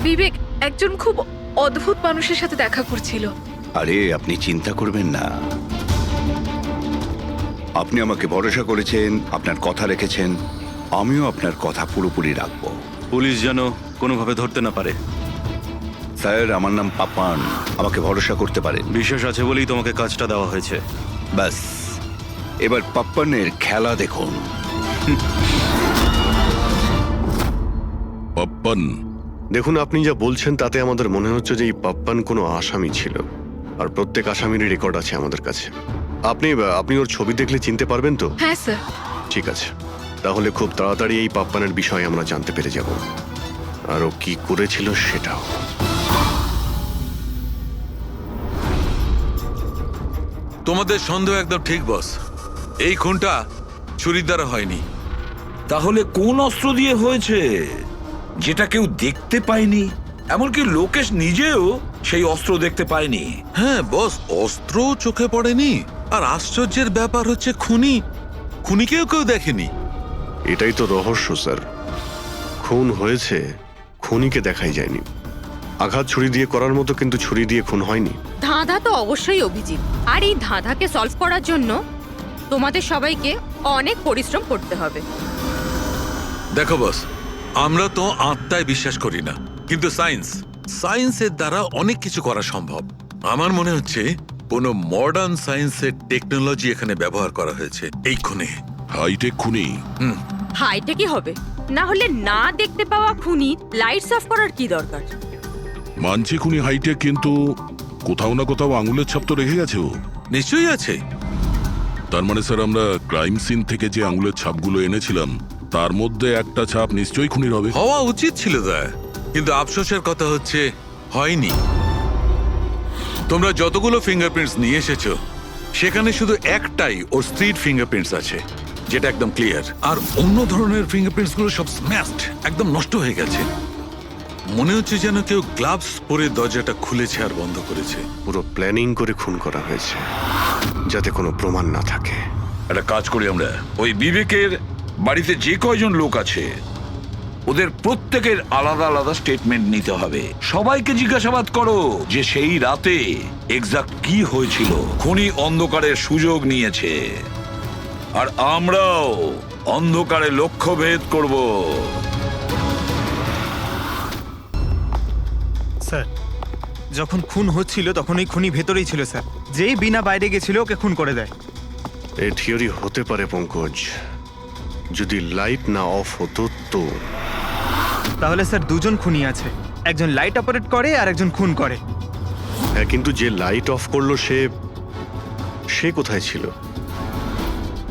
বিবেক একজন খুব অদ্ভুত মানুষের সাথে দেখা করছিল। আরে আপনি চিন্তা করবেন না, আপনি আমাকে ভরসা করেছেন, আপনার কথা রেখেছেন, আমিও আপনার কথা পুরোপুরি রাখবো। পুলিশ যেন কোনোভাবে ধরতে না পারে। স্যার, আমার নাম পাপ্পান, আমাকে ভরসা করতে পারেন। বিশ্বাস আছে বলেই তোমাকে কাজটা দেওয়া হয়েছে। ব্যাস, এবার পাপ্পানের খেলা দেখুন। পাপ্পান, দেখুন, আপনি যা বলছেন তাতে আমাদের মনে হচ্ছে যে এই পাপ্পান কোনো আসামি ছিল, আর প্রত্যেক আসামিরই রেকর্ড আছে আমাদের কাছে। আপনি ওর ছবি দেখলে চিনতে পারবেন তো? হ্যাঁ স্যার। ঠিক আছে, তাহলে খুব তাড়াতাড়ি এই পাপ্পানের বিষয়ে আমরা জানতে পেরে যাব, আর ও কি করেছিল সেটাও। তোমাদের সন্দেহ একদম ঠিক বস, এই খুনটা ছুরির দ্বারা হয়নি। তাহলে কোন অস্ত্র দিয়ে হয়েছে যেটা কেউ দেখতে পায়নি? এমনকি লোকেশ নিজেও সেই অস্ত্র দেখতে পায়নি। হ্যাঁ বস, অস্ত্র চোখে পড়েনি, আর আশ্চর্যের ব্যাপার হচ্ছে খুনিকেও কেউ দেখেনি। এটাই তো রহস্য স্যার, খুন হয়েছে, খুনিকে দেখাই যায়নি। আঘাত ছুরি দিয়ে করার মতো, কিন্তু ছুরি দিয়ে খুন হয়নি। ধাঁধা তো অবশ্যই অভিজিৎ, আর এই ধাঁধাকে সলভ করার জন্য তোমাদের সবাইকে অনেক পরিশ্রম করতে হবে। দেখো বস, আমরা তো আত্মায় বিশ্বাস করি না, কিন্তু সায়েন্সের দ্বারা অনেক কিছু করা সম্ভব। আমার মনে হচ্ছে কোনো মডার্ন সায়েন্সের টেকনোলজি এখানে ব্যবহার করা হয়েছে এই খুনে। হাইটেক খুনি। হাইটেকই হবে, না হলে না দেখতে পাওয়া খুনি লাইটস অফ করার কি দরকার? মানছি খুনি হাইটেক, কিন্তু কোথাও না কোথাও আঙুলের ছাপ তো রেখে গেছে ও। নিশ্চয়ই আছে। তার মানে স্যার, আমরা ক্রাইম সিন থেকে যে আঙুলের ছাপগুলো এনেছিলাম তার মধ্যে একটা ছাপ নিশ্চয়ই খুনির হবে। হওয়া উচিত ছিল দা, কিন্তু আফসোসের কথা হচ্ছে হয়নি। তোমরা যতগুলো ফিঙ্গারপ্রিন্টস নিয়ে এসেছো সেখানে শুধু একটাই ওর স্ত্রীর ফিঙ্গারপ্রিন্টস আছে, যেটা একদম ক্লিয়ার। আর অন্য ধরনের ফিঙ্গারপ্রিন্টস গুলো সব স্ম্যাশড, একদম নষ্ট হয়ে গেছে। মনে হচ্ছে যেন কেউ গ্লাভস পরে দরজাটা খুলেছে আর বন্ধ করেছে। পুরো প্ল্যানিং করে খুন করা হয়েছে, যাতে কোনো প্রমাণ না থাকে। একটা কাজ করি আমরা, ওই বিবেকের বাড়িতে যে কয়জন লোক আছে ওদের প্রত্যেকের আলাদা আলাদা স্টেটমেন্ট নিতে হবে। সবাইকে জিজ্ঞাসাবাদ করো যে সেই রাতে এক্সাক্ট কি হয়েছিল। খুনি অন্ধকারের সুযোগ নিয়েছে, আর আমরাও অন্ধকারে লক্ষ্যভেদ করব। স্যার, যখন খুন হচ্ছিল তখন এই খুনি ভেতরেই ছিল স্যার। যেই বিনা বাইরে গেছিল ওকে খুন করে দেয়। এই থিওরি হতে পারে পঙ্কজ, যদি লাইট না অফ হতো তো। তাহলে স্যার দুজন খুনি আছে, একজন লাইট অপারেট করে আর একজন খুন করে। হ্যাঁ, কিন্তু যে লাইট অফ করলো সে কোথায় ছিল?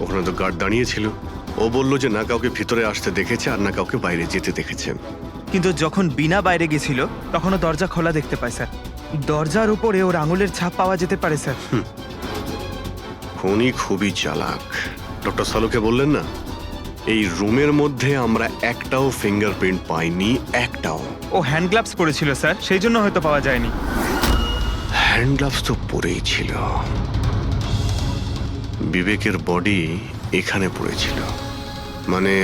ওখানে তো গার্ড দাঁড়িয়ে ছিল। ও বললো যে না কাউকে ভিতরে আসতে দেখেছে আর না কাউকে বাইরে যেতে দেখেছে। কিন্তু যখন বিনা বাইরে গেছিল তখনও দরজা খোলা দেখতে পায় স্যার। দরজার উপরে ওর আঙুলের ছাপ পাওয়া যেতে পারে স্যার। খুনি খুবই চালাক। ডক্টর সালুকে বললেন না, এই রুমের মধ্যে আমরা একটাও ফিঙ্গারপ্রিন্ট পাইনি, একটাও। ও হ্যান্ড গ্লাভস পরেছিল স্যার, সেই জন্য হয়তো পাওয়া যায়নি। হ্যান্ড গ্লাভস তো পরেই ছিল। বিবেকের বডি এখানে পড়েছিল, মানে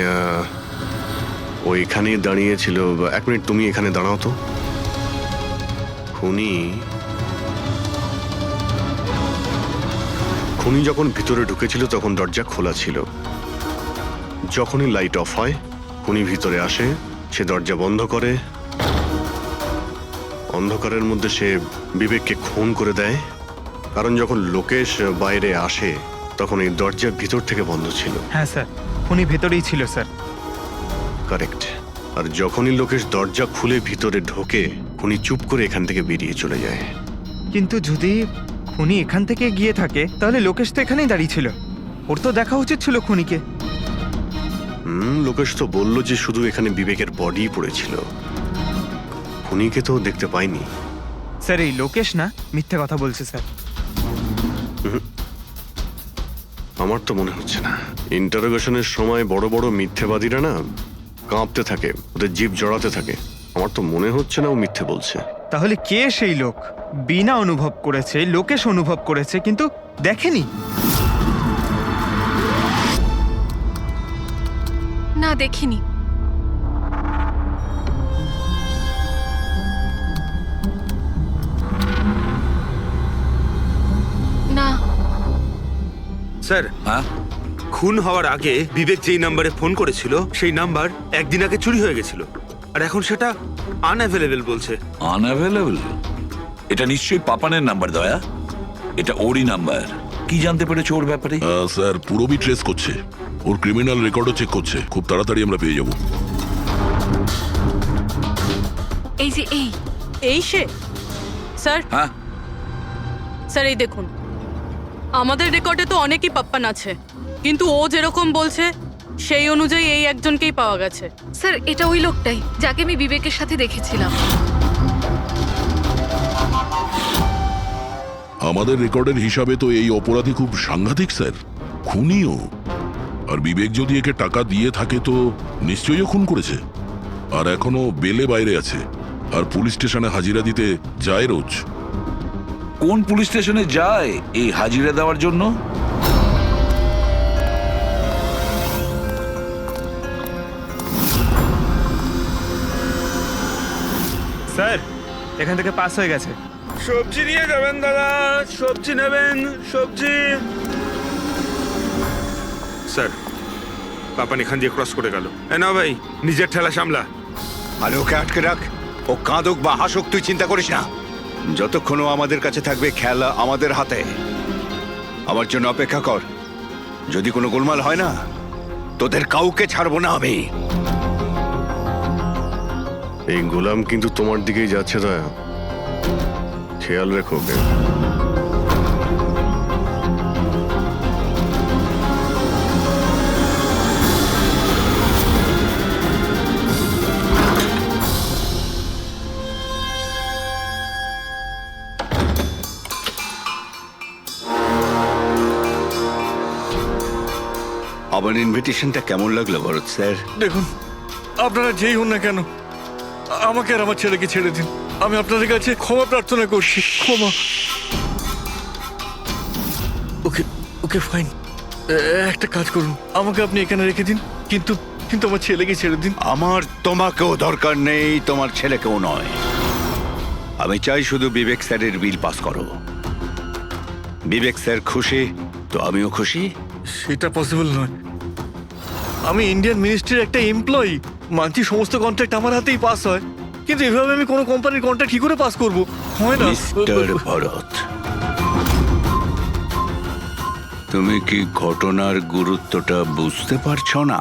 ও এখানেই দাঁড়িয়েছিল। এক মিনিট, তুমি এখানে দাঁড়াও তো। খুনি যখন ভিতরে ঢুকেছিল তখন দরজা খোলা ছিল। যখনই লাইট অফ হয় খুনি ভিতরে আসে, সে দরজা বন্ধ করে। অন্ধকারের মধ্যে সে বিবেককে খুন করে দেয়, কারণ যখন লোকেশ বাইরে আসে তখন এই দরজা ভিতর থেকে বন্ধ ছিল। হ্যাঁ স্যার, খুনি ভেতরেই ছিল স্যার। কারেক্ট। আর যখনই লোকেশ দরজা খুলে ভিতরে ঢোকে, খুনি চুপ করে এখান থেকে বেরিয়ে চলে যায়। কিন্তু যদি খুনি এখান থেকে গিয়ে থাকে তাহলে লোকেশ তো এখানেই দাঁড়িয়ে ছিল, ওর তো দেখা উচিত ছিল খুনিকে। লোকেশ তো বলল যে শুধু এখানে বিবেকের বডি পড়েছিল, খুনিকে তো দেখতে পাইনি। স্যার, এই লোকেশ না মিথ্যে কথা বলছে স্যার। আমার তো মনে হচ্ছে না। ইন্টারোগেশনের সময় বড় বড় মিথ্যেবাদীরা না কাঁপতে থাকে, ওদের জিভ জড়াতে থাকে। আমার তো মনে হচ্ছে না ও মিথ্যে বলছে। তাহলে কে সেই লোক? বিনা অনুভব করেছে, লোকেশ অনুভব করেছে কিন্তু দেখেনি। না, দেখিনি। স্যার হ্যাঁ খুন হওয়ার আগে বিবেক যেই নাম্বারে ফোন করেছিল সেই নাম্বার একদিন আগে চুরি হয়ে গেছিল আর এখন সেটা আনঅ্যাভেলেবেল বলছে। আনঅ্যাভেলেবল? এটা নিশ্চয়ই পাপানের নাম্বার দয়া, এটা ওরই নাম্বার। কি জানতে পেরেছো ওর ব্যাপারে? স্যার পুরোবি ট্রেস করছে, ওর ক্রিমিনাল রেকর্ডও চেক করছে, খুব তাড়াতাড়ি আমরা পেয়ে যাব। এই যে এই সে স্যার, হ্যাঁ স্যার এই দেখুন, আমাদের রেকর্ডে তো অনেকই পাপ্পান আছে, কিন্তু ও যেরকম বলছে সেই অনুযায়ী এই একজনকেই পাওয়া গেছে। স্যার এটা ওই লোকটাই যাকে আমি বিবেকের সাথে দেখেছিলাম। আমাদের রেকর্ডের হিসাবে তো এই অপরাধী খুব সাংঘাতিক স্যার, খুনিও। আর বিবেক যদি একে টাকা দিয়ে থাকে তো নিশ্চয়ই ও খুন করেছে, আর এখনো বেলে বাইরে আছে, আর পুলিশ স্টেশনে হাজিরা দিতে যায় রোজ। কোন পুলিশ স্টেশনে যায় এই হাজিরা দেওয়ার জন্য? স্যার এখান থেকে পাস হয়ে গেছে। সবজি নিয়ে যাবেন দাদা, সবজি নেবেন, সবজি। স্যার পাপান এখান দিয়ে ক্রস করে গেল। না ভাই, নিজের ঠেলা সামলা। আর ওকে আটকে রাখ, ও কাঁদুক বা হাসুক তুই চিন্তা করিস না। যতক্ষণ ও আমাদের কাছে থাকবে খেলা আমাদের হাতে। আমার জন্য অপেক্ষা কর, যদি কোনো গোলমাল হয় না তোদের কাউকে ছাড়বো না আমি। এই গোলাম কিন্তু তোমার দিকেই যাচ্ছে দয়া, খেয়াল রেখো ওকে। আমার ইনভিটেশনটা কেমন লাগলো ভরত স্যার? দেখুন, আপনারা যেই হন না কেন, আমাকে আর আমার ছেলেকে ছেড়ে দিন। আমি আপনাদের কাছে ক্ষমা প্রার্থনা করছি, ক্ষমা। ওকে ওকে ফাইন, একটা কাজ করুন, আমাকে আপনি এখানে রেখে দিন, কিন্তু কিন্তু আমার ছেলেকে ছেড়ে দিন। আমার তোমাকেও দরকার নেই, তোমার ছেলেকেও নয়। আমি চাই শুধু বিবেক স্যারের বিল পাস করো। বিবেক স্যার খুশি তো আমিও খুশি। সেটা পসিবল নয়। আমি ইন্ডিয়ান মিনিস্ট্রির একটা এমপ্লয়ি, মানছি সমস্ত কন্ট্রাক্ট আমার হাতেই পাস হয়, কিন্তু এভাবে আমি কোনো কোম্পানির কন্ট্রাক্ট কি করে পাস করব? হয় না। মিস্টার ভরত, তুমি কি ঘটনার গুরুত্বটা বুঝতে পারছো না?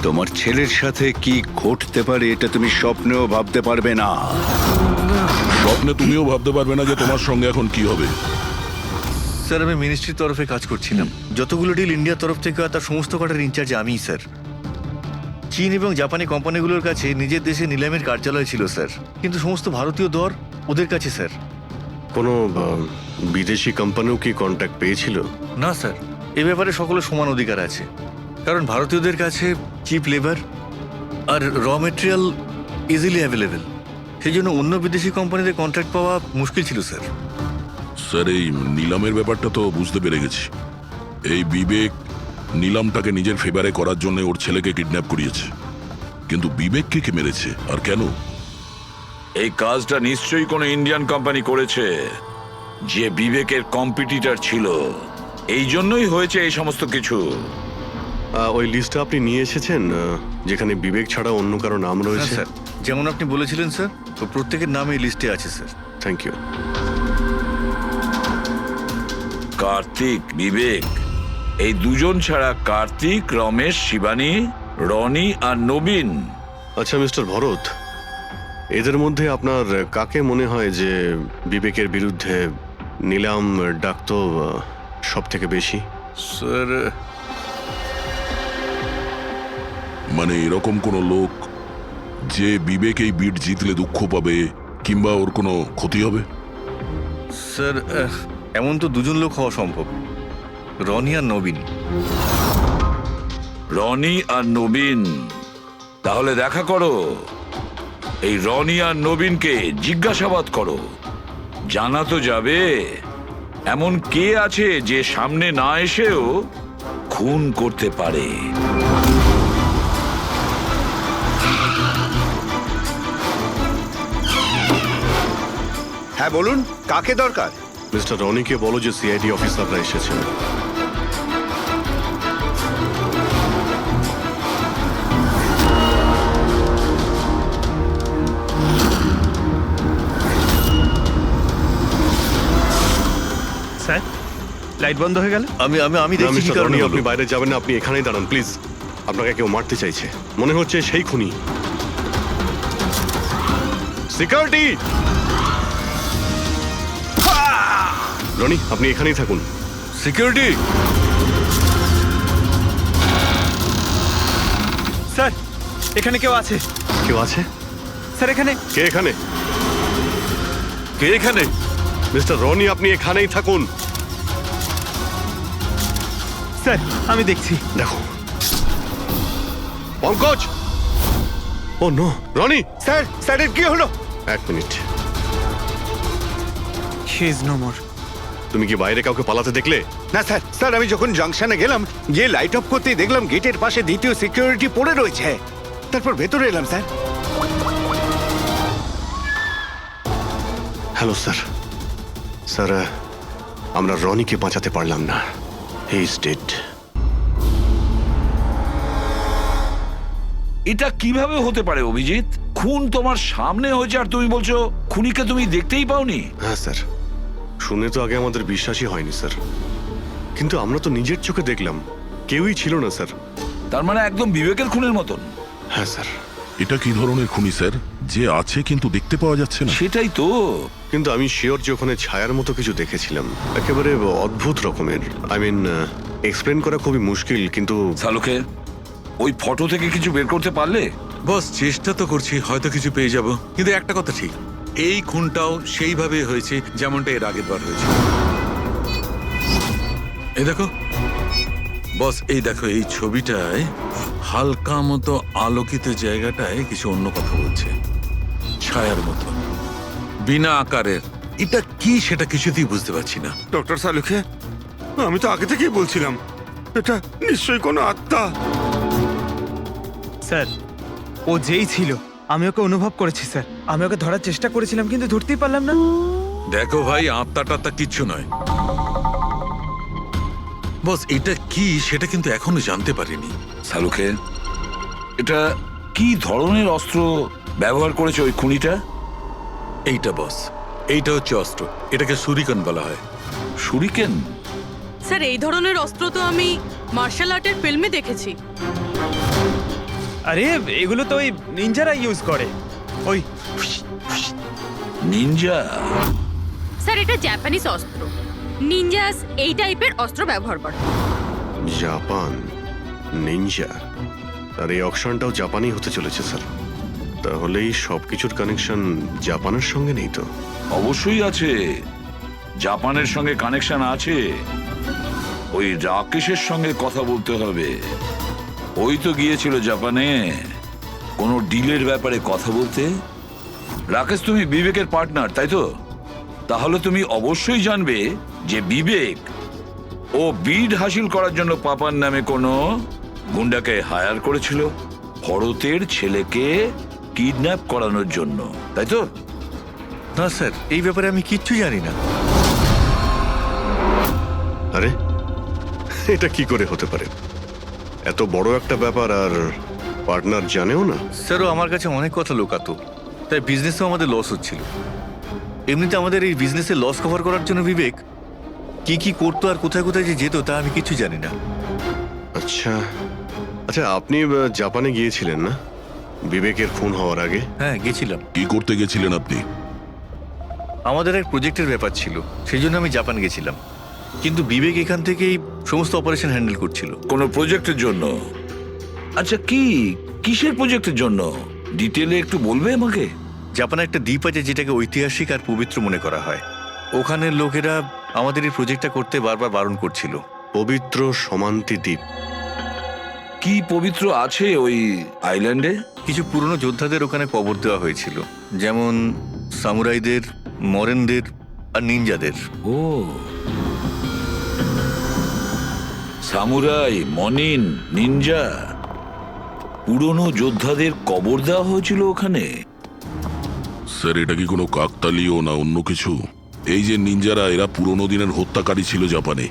তোমার ছেলের সাথে কি ঘটতে পারে এটা তুমি স্বপ্নেও ভাবতে পারবে না। স্বপ্নে তুমিও ভাবতে পারবে না যে তোমার সঙ্গে এখন কি হবে। স্যার আমি মিনিস্ট্রির তরফে কাজ করছিলাম, যতগুলো ডিল ইন্ডিয়ার তরফ থেকে হয় তার সমস্ত কটার ইনচার্জ আমিই স্যার। চীন এবং জাপানি কোম্পানিগুলোর কাছে নিজের দেশে নিলামের কার্যালয় ছিল স্যার, কিন্তু সমস্ত ভারতীয় দর ওদের কাছে স্যার। কোনো বিদেশি কোম্পানিও কি কন্ট্যাক্ট পেয়েছিল? না স্যার, এ ব্যাপারে সকলের সমান অধিকার আছে, কারণ ভারতীয়দের কাছে চিপ লেবার আর র মেটেরিয়াল ইজিলি অ্যাভেলেবেল, সেই জন্য অন্য বিদেশি কোম্পানিদের কন্ট্রাক্ট পাওয়া মুশকিল ছিল স্যার। স্যার এই নিলামের ব্যাপারটা তো বুঝতে পেরে গেছি। এই বিবেক নিলামটাকে নিজের ফেভারে করার জন্য ওর ছেলেকে কিডন্যাপ করিয়েছে, কিন্তু বিবেককে কে মেরেছে আর কেন? এই কাজটা নিশ্চয়ই কোনো ইন্ডিয়ান কোম্পানি করেছে, যে বিবেকের কম্পিটিটর ছিল। এই জন্যই হয়েছে এই সমস্ত কিছু। ওই লিস্টটা আপনি নিয়ে এসেছেন যেখানে বিবেক ছাড়া অন্য কারো নাম রয়েছে? স্যার যেমন আপনি বলেছিলেন স্যার, তো প্রত্যেকের নাম এই লিস্টে আছে sir. Thank you. Kartik, Bibek, এই দুজন ছাড়া কার্তিক, রমেশ, শিবানী, রনি আর নবীন। আচ্ছা মিস্টার ভরত, এদের মধ্যে আপনার কাকে মনে হয় যে বিবেকের বিরুদ্ধে নিলাম ডাকতো সব থেকে বেশি? স্যার মানে এরকম কোনো লোক যে বিবেক এই বিট জিতলে দুঃখ পাবে কিংবা ওর কোনো ক্ষতি হবে? স্যার এমন তো দুজন লোক হওয়া সম্ভব, রনি আর নবীন। রনি আর নবীন? তাহলে দেখা করো, এই রনি আর নবীনকে জিজ্ঞাসাবাদ করো, জানা তো যাবে এমন কে আছে যে সামনে না এসেও খুন করতে পারে। হ্যাঁ বলুন, কাকে দরকার? মিস্টার রনিকে বলো যে সিআইডি অফিসাররা এসেছেন। স্যার লাইট বন্ধ হয়ে গেল। আমি আমি আমি না, দেখছি কি মিস্টার কারণে রনি, হলো। আপনি বাইরে যাবেন না, আপনি এখানেই দাঁড়ান প্লিজ। আপনাকে কেউ মারতে চাইছে, মনে হচ্ছে সেই খুনি। সিকিউরিটি! রনি, আপনি এখানেই থাকুন। সিকিউরিটি! স্যার এখানে কেউ আছে। কেউ আছে? স্যার এখানে। কে এখানে? কে এখানে? মিস্টার রনি, আপনি এখানেই থাকুন। স্যার আমি দেখছি। দেখো Pankaj! Oh no, Rony! Sir স্যারের কি হলো? এক minute, he is no more. তুমি কি বাইরে কাউকে পালাতে দেখলে? না স্যার, স্যার আমি যখন জাংশনে গেলাম গিয়ে লাইট অফ করতেই দেখলাম গেটের পাশে দ্বিতীয় সিকিউরিটি পড়ে রয়েছে। তারপর ভেতরে এলাম স্যার। Hello sir. স্যার, আমরা রনিকে বাঁচাতে পারলাম না। He is dead. এটা কিভাবে হতে পারে অভিজিৎ? খুন তোমার সামনে হয়েছে আর তুমি বলছো খুনিকে তুমি দেখতেই পাওনি? হ্যাঁ স্যার, শুনে তো আগে আমাদের বিশ্বাসই হয়নি স্যার, কিন্তু আমরা তো নিজের চোখে দেখলাম কেউই ছিল না স্যার। তার মানে একদম বিবেকের খুনের মতন। হ্যাঁ স্যার। এটা কি ধরনের খুনি স্যার, যে আছে কিন্তু দেখতে পাওয়া যাচ্ছে না? সেটাই তো। কিন্তু আমি শিওর যে ওখানে ছায়ার মতো কিছু দেখেছিলাম, একেবারে অদ্ভুত রকমের। আই মিন, এক্সপ্লেন করা খুবই মুশকিল, কিন্তু সালুকে ওই ফটো থেকে কিছু বের করতে পারলে? বস চেষ্টা তো করছি, হয়তো কিছু পেয়ে যাব। কিন্তু একটা কথা ঠিক, এই খুনটাও সেইভাবে হয়েছে যেমনটা এর আগের বার হয়েছে। এই দেখো বস, এই দেখো এই ছবিটায় হালকা মতো আলোকিত জায়গাটায় কিছু অন্য কথা বলছে, ছায়ার মতো, বিনা আকারের। এটা কি সেটা কিছুতেই বুঝতে পারছি না। ডক্টর সালুখে, আমি তো আগে থেকেই বলছিলাম এটা নিশ্চয়ই কোনো আত্মা। স্যার ও যেই ছিল আমি ওকে অনুভব করেছি স্যার। আমি ওকে ধরার চেষ্টা করেছিলাম কিন্তু ধরতেই পারলাম না। দেখো ভাই, আত্মা টাত্মা কিচ্ছু নয়। বস এটা কি সেটা কিন্তু এখনো জানতে পারিনি। সালুকে, এটা কি ধরনের অস্ত্র ব্যবহার করেছে ওই খুনিটা? এইটা বস, এইটা হচ্ছে অস্ত্র, এটাকে সুরিকান বলা হয়। শুরিকেন? স্যার এই ধরনের অস্ত্র তো আমি মার্শাল আর্টের ফিল্মে দেখেছি। আরে এগুলো তো ওই নিনজারা ইউজ করে। ওই নিনজা? স্যার এটা জাপানিজ অস্ত্র। নিনজাস এই টাইপের অস্ত্র ব্যবহার করে। জাপান নিনজা, আর এই অকশনটাও জাপানি হতে চলেছে স্যার। তাহলে এই সবকিছুর কানেকশন জাপানের সঙ্গে নেই তো? অবশ্যই আছে, জাপানের সঙ্গে কানেকশন আছে। ওই রাকেশের সঙ্গে কথা বলতে হবে। ওই তো গিয়েছিল জাপানে কোনো ডিলের ব্যাপারে কথা বলতে। রাকেশ, তুমি বিবেকের পার্টনার তাই তো? তাহলে তুমি অবশ্যই জানবে যে বিবেক ও বিড হাসিল করার জন্য পাপার নামে কোনো গুন্ডাকে হায়ার করেছিল ভরতের ছেলেকে কিডন্যাপ করানোর জন্য, তাই তো? না স্যার, এই ব্যাপারে আমি কিচ্ছু জানি না। আরে এটা কি করে হতে পারে? এত বড় একটা ব্যাপার আর পার্টনার জানেও না? স্যারও আমার কাছে অনেক কথা লোকাতো, তাই বিজনেসেও আমাদের লস হচ্ছিল। এমনিতে আমাদের এই বিজনেসে লস কভার করার জন্য বিবেক কি কি করতো আর কোথায় কোথায় যে যেত তা আমি কিছু জানি না। আচ্ছা আচ্ছা, আপনি জাপানে গিয়েছিলেন না বিবেকের খুন হওয়ার আগে? হ্যাঁ গেছিলাম। কি করতে গেছিলেন আপনি? আমাদের এক প্রজেক্টের ব্যাপার ছিল, সেই জন্য আমি জাপান গেছিলাম। কিন্তু বিবেক এখান থেকেই সমস্ত অপারেশন হ্যান্ডেল করছিল। কোনো প্রজেক্টের জন্য? আচ্ছা, কিসের প্রজেক্টের জন্য ডিটেলে একটু বলবে আমাকে? জাপানে একটা দ্বীপ আছে যেটাকে ঐতিহাসিক আর পবিত্র মনে করা হয়। ওখানের লোকেরা আমাদের এই প্রজেক্টটা করতে বারবার বারণ করছিল। পবিত্র সমান্তি দ্বীপ? কি পবিত্র আছে ওই আইল্যান্ডে? কিছু পুরনো যোদ্ধাদের ওখানে কবর দেওয়া হয়েছিল, যেমন সামুরাইদের, মরেনদের আর নিনজাদের। ও, সামুরাই, মনিন, নিনজা, পুরনো যোদ্ধাদের কবর দেওয়া হয়েছিল ওখানে। স্যার এটা কি কোনো কাকতালীয় না অন্য কিছু? এই যে নিনজারা, এরা পুরনো দিনের হত্যাকারী ছিল জাপানে,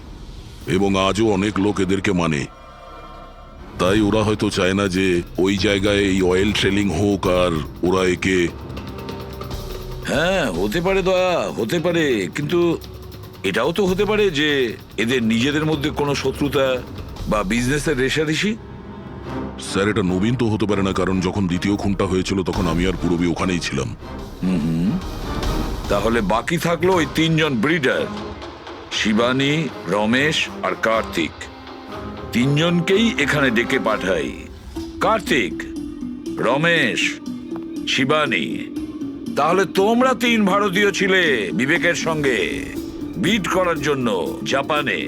এবং আজও অনেক লোক এদেরকে মানে। তাই ওরা হয়তো চায় না যে ওই জায়গায় এই অয়েল ট্রেলিং হোক, আর ওরা একে হ্যাঁ হতে পারে দয়া, হতে পারে, কিন্তু এটাও তো হতে পারে যে এদের নিজেদের মধ্যে কোনো শত্রুতা বা বিজনেসের রেষারেষি। স্যার, এটা নবীন তো হতে পারে না, কারণ যখন দ্বিতীয় খুনটা হয়েছিল তখন আমি আর পূরবী ওখানেই ছিলাম। তাহলে বাকি থাকলো ওই তিনজন ব্রিডার, শিবানী, রমেশ আর কার্তিক। তিনজনকেই এখানে ডেকে পাঠাই। কার্তিক, রমেশ, শিবানী, তাহলে তোমরা তিন ভারতীয় ছিলে বিবেকের সঙ্গে বিট করার জন্য জাপানে।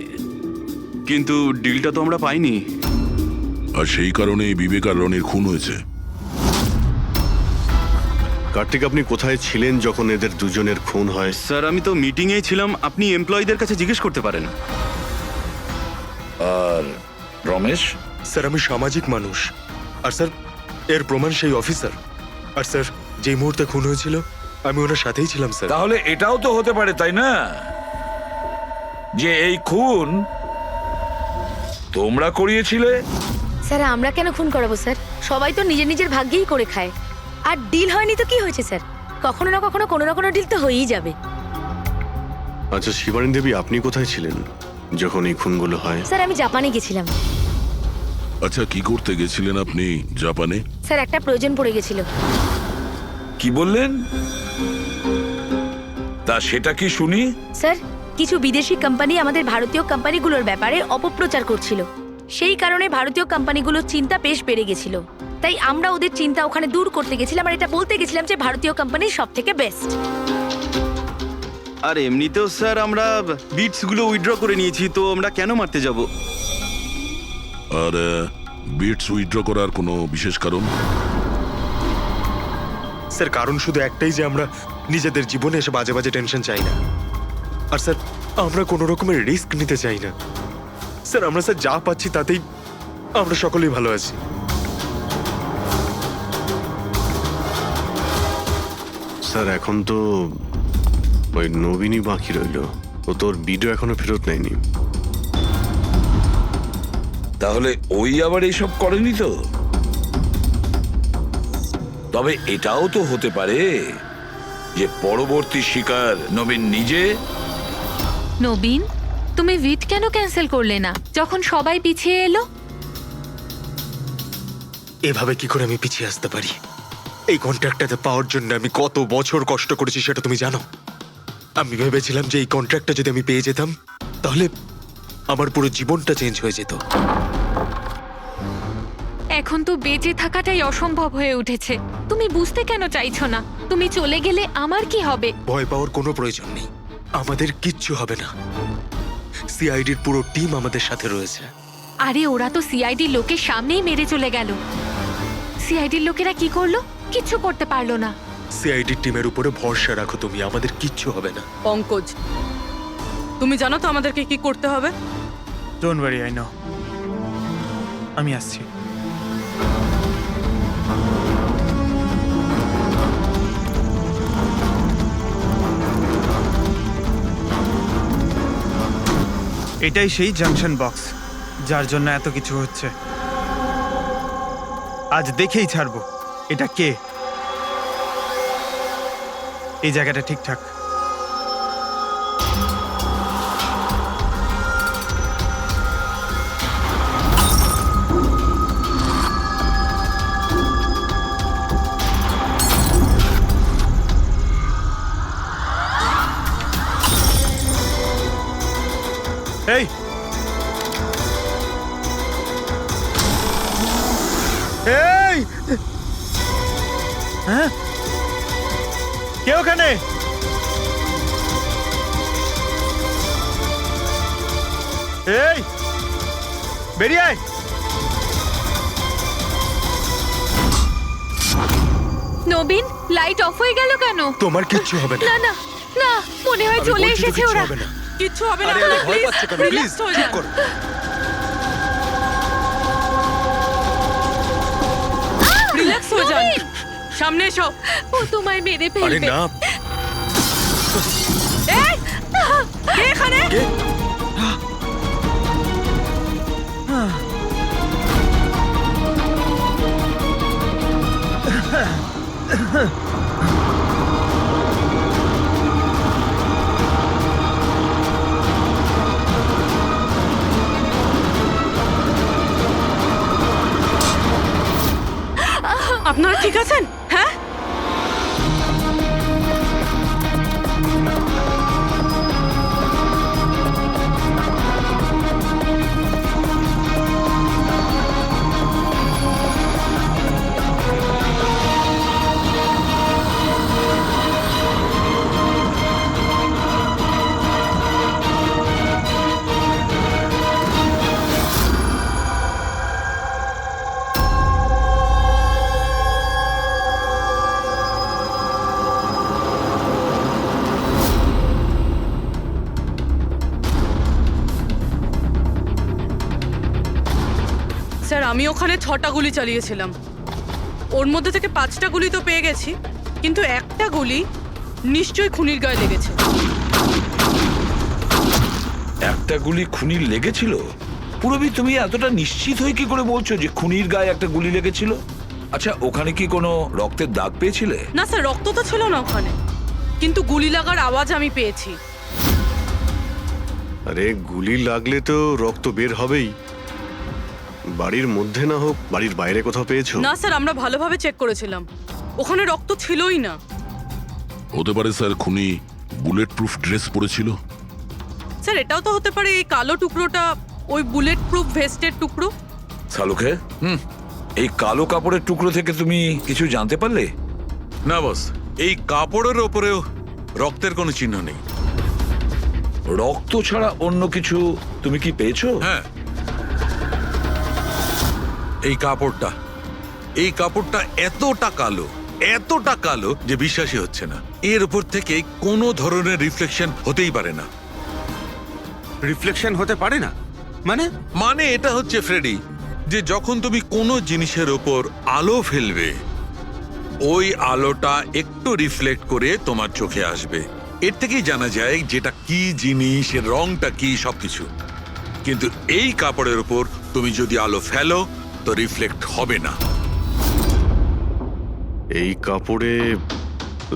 কিন্তু ডিলটা তো আমরা পাইনি। আর সেই কারণেই বিবেক আর রনির খুন হয়েছে। কার্তিক, আপনি কোথায় ছিলেন যখন এদের দুজনের খুন হয়? স্যার, আমি তো মিটিংয়েই ছিলাম, আপনি এমপ্লয়ীদের কাছে জিজ্ঞেস করতে পারেন। আর রমেশ? স্যার, আমি সামাজিক মানুষ, আর স্যার এর প্রমাণ সেই অফিসার। আর স্যার, যেই মুহূর্তে খুন হয়েছিল আমি ওনার সাথেই ছিলাম স্যার। তাহলে এটাও তো হতে পারে, তাই না, যে এই খুন তোমরা করিয়েছিলে? স্যার, আমরা কেন খুন করাবো স্যার? সবাই তো নিজের নিজের ভাগ্যেই করে খায়। আর ডিল হয়নি তো কি হয়েছে স্যার? কখনো না কখনো কোনো না কোনো ডিল তো হয়েই যাবে। আচ্ছা শিবানী দেবী, আপনি কোথায় ছিলেন যখন এই খুনগুলো হয়? স্যার, আমি জাপানে গেছিলাম। আচ্ছা, কি করতে গেছিলেন আপনি জাপানে? স্যার, একটা প্রয়োজন পড়ে গেছিল। কি বললেন? তা সেটা কি শুনি? স্যার, কিছু বিদেশি কোম্পানি আমাদের ভারতীয় কোম্পানিগুলোর ব্যাপারে অপপ্রচার করছিল। সেই কারণে ভারতীয় কোম্পানিগুলোর চিন্তা বেশ বেড়ে গেছিল। তাই আমরা ওদের চিন্তা ওখানে দূর করতে গেছিলাম, আর এটা বলতে গেছিলাম যে ভারতীয় কোম্পানি সব থেকে বেস্ট। আর এমনিতেও স্যার আমরা বিটসগুলো উইথড্র করে নিয়েছি, তো আমরা কেন মারতে যাব? আর বিটস উইথড্র করার কোনো বিশেষ কারণ? স্যার, কারণ শুধু একটাই যে আমরা নিজেদের জীবনে এসে বাজে বাজে টেনশন চাই না। আর স্যার, আমরা কোনো রকমের রিস্ক নিতে চাই না। স্যার, আমরা স্যার যা পাচ্ছি তাতেই আমরা সকলেই ভালো আছি। স্যার, এখন তো ওই নবীনই বাকি রইল। ও তোর ভিডিও এখনো ফেরত নেয়নি। তাহলে ওই আবার এইসব করেনি তো? তবে এটাও তো হতে পারে যে পরবর্তী শিকার নবীন নিজে। নবীন, তুমি ভিট কেন ক্যান্সেল করলে না যখন সবাই পিছিয়ে এলো? এভাবে কি করে আমি পিছিয়ে আসতে পারি? এই কন্ট্রাক্টটাতে পাওয়ার জন্য আমি কত বছর কষ্ট করেছি সেটা তুমি জানো। আমি ভেবেছিলাম যে এই কন্ট্রাক্টটা যদি আমি পেয়ে যেতাম তাহলে আমার পুরো জীবনটা চেঞ্জ হয়ে যেত। এখন তো বেঁচে থাকাটাই অসম্ভব হয়ে উঠেছে। তুমি বুঝতে কেন চাইছো না? তুমি চলে গেলে আমার কি হবে? ভয় পাওয়ার কোনো প্রয়োজন নেই, আমাদের কিচ্ছু হবে না। সিআইডির পুরো টিম আমাদের সাথে রয়েছে। আরে ওরা তো সিআইডি লোকের সামনেই মেরে চলে গেল। সিআইডির লোকেরা কি করলো? কিচ্ছু করতে পারলো না। সিআইডির টিমের উপরে ভরসা রাখো তুমি, আমাদের কিচ্ছু হবে না। পঙ্কজ, তুমি জানো তো আমাদেরকে কি করতে হবে? Don't worry, I know. আমি আসছি। এটাই সেই জাংশন বক্স যার জন্য এত কিছু হচ্ছে। আজ দেখেই ছাড়বো এটা কে। এই জায়গাটা ঠিকঠাক। এই এই হ্যাঁ, কে ওখানে? এই বেরিয়ে আয়। নবীন, লাইট অফ হয়ে গেল কেন? তোমার কিচ্ছু হবে না। না না না, মনে হয় চলে আমি বলছি তো এসেছে কিচ্ছু ওরা। হবে না। কিচ্ছু হবে না। আরে আরে, ভয় পাচ্ছ কেন? প্লিজ রিল্যাক্স হয়ে চুপ যান। করো। রিল্যাক্স হয়ে যান। সামনে এসো। ও তোমায় মেরে আরে ফেলবে। না, এই কে এখানে? কে? আপনারা ঠিক আছেন? হ্যাঁ, স্যার আমি ওখানে 6টা গুলি চালিয়েছিলাম। ওর মধ্যে থেকে 5টা গুলি তো পেয়ে গেছি, কিন্তু একটা গুলি নিশ্চয়ই খুনির গায়ে লেগেছে। একটা গুলি খুনির লেগেছিল? পুরবি, তুমি এতটা নিশ্চিত হয়ে কি করে বলছো যে খুনির গায়ে একটা গুলি লেগেছিল? আচ্ছা, ওখানে কি কোনো রক্তের দাগ পেয়েছিলে? না স্যার, রক্ত তো ছিল না ওখানে, কিন্তু গুলি লাগার আওয়াজ আমি পেয়েছি। আরে গুলি লাগলে তো রক্ত বের হবেই। বাড়ির মধ্যে না হোক, বাড়ির বাইরে কোথাও পেয়েছো? না স্যার, আমরা ভালোভাবে চেক করেছিলাম, ওখানে রক্ত ছিলই না। হতে পারে স্যার খুনি বুলেট প্রুফ ড্রেস পরেছিল। স্যার এটাও তো হতে পারে এই কালো টুকরোটা ওই বুলেট প্রুফ ভেস্টের টুকরো। সালুকে, এই কালো কাপড়ের টুকরো থেকে তুমি কিছু জানতে পারলে? না বস, এই কাপড়ের ওপরেও রক্তের কোনো চিহ্ন নেই। রক্ত ছাড়া অন্য কিছু তুমি কি পেয়েছো? হ্যাঁ, এই কাপড়টা এতটা কালো যে বিশ্বাসই হচ্ছে না। এর উপর থেকে কোনো ধরনের রিফ্লেকশন হতেই পারে না। রিফ্লেকশন হতে পারে না মানে এটা হচ্ছে ফ্রেডি, যে যখন তুমি কোনো জিনিসের ওপর আলো ফেলবে, ওই আলোটা একটু রিফ্লেক্ট করে তোমার চোখে আসবে। এর থেকেই জানা যায় যেটা কি জিনিস, এর রংটা কি, সবকিছু। কিন্তু এই কাপড়ের উপর তুমি যদি আলো ফেলো তো রিফ্লেক্ট হবে না। এই কাপড়ে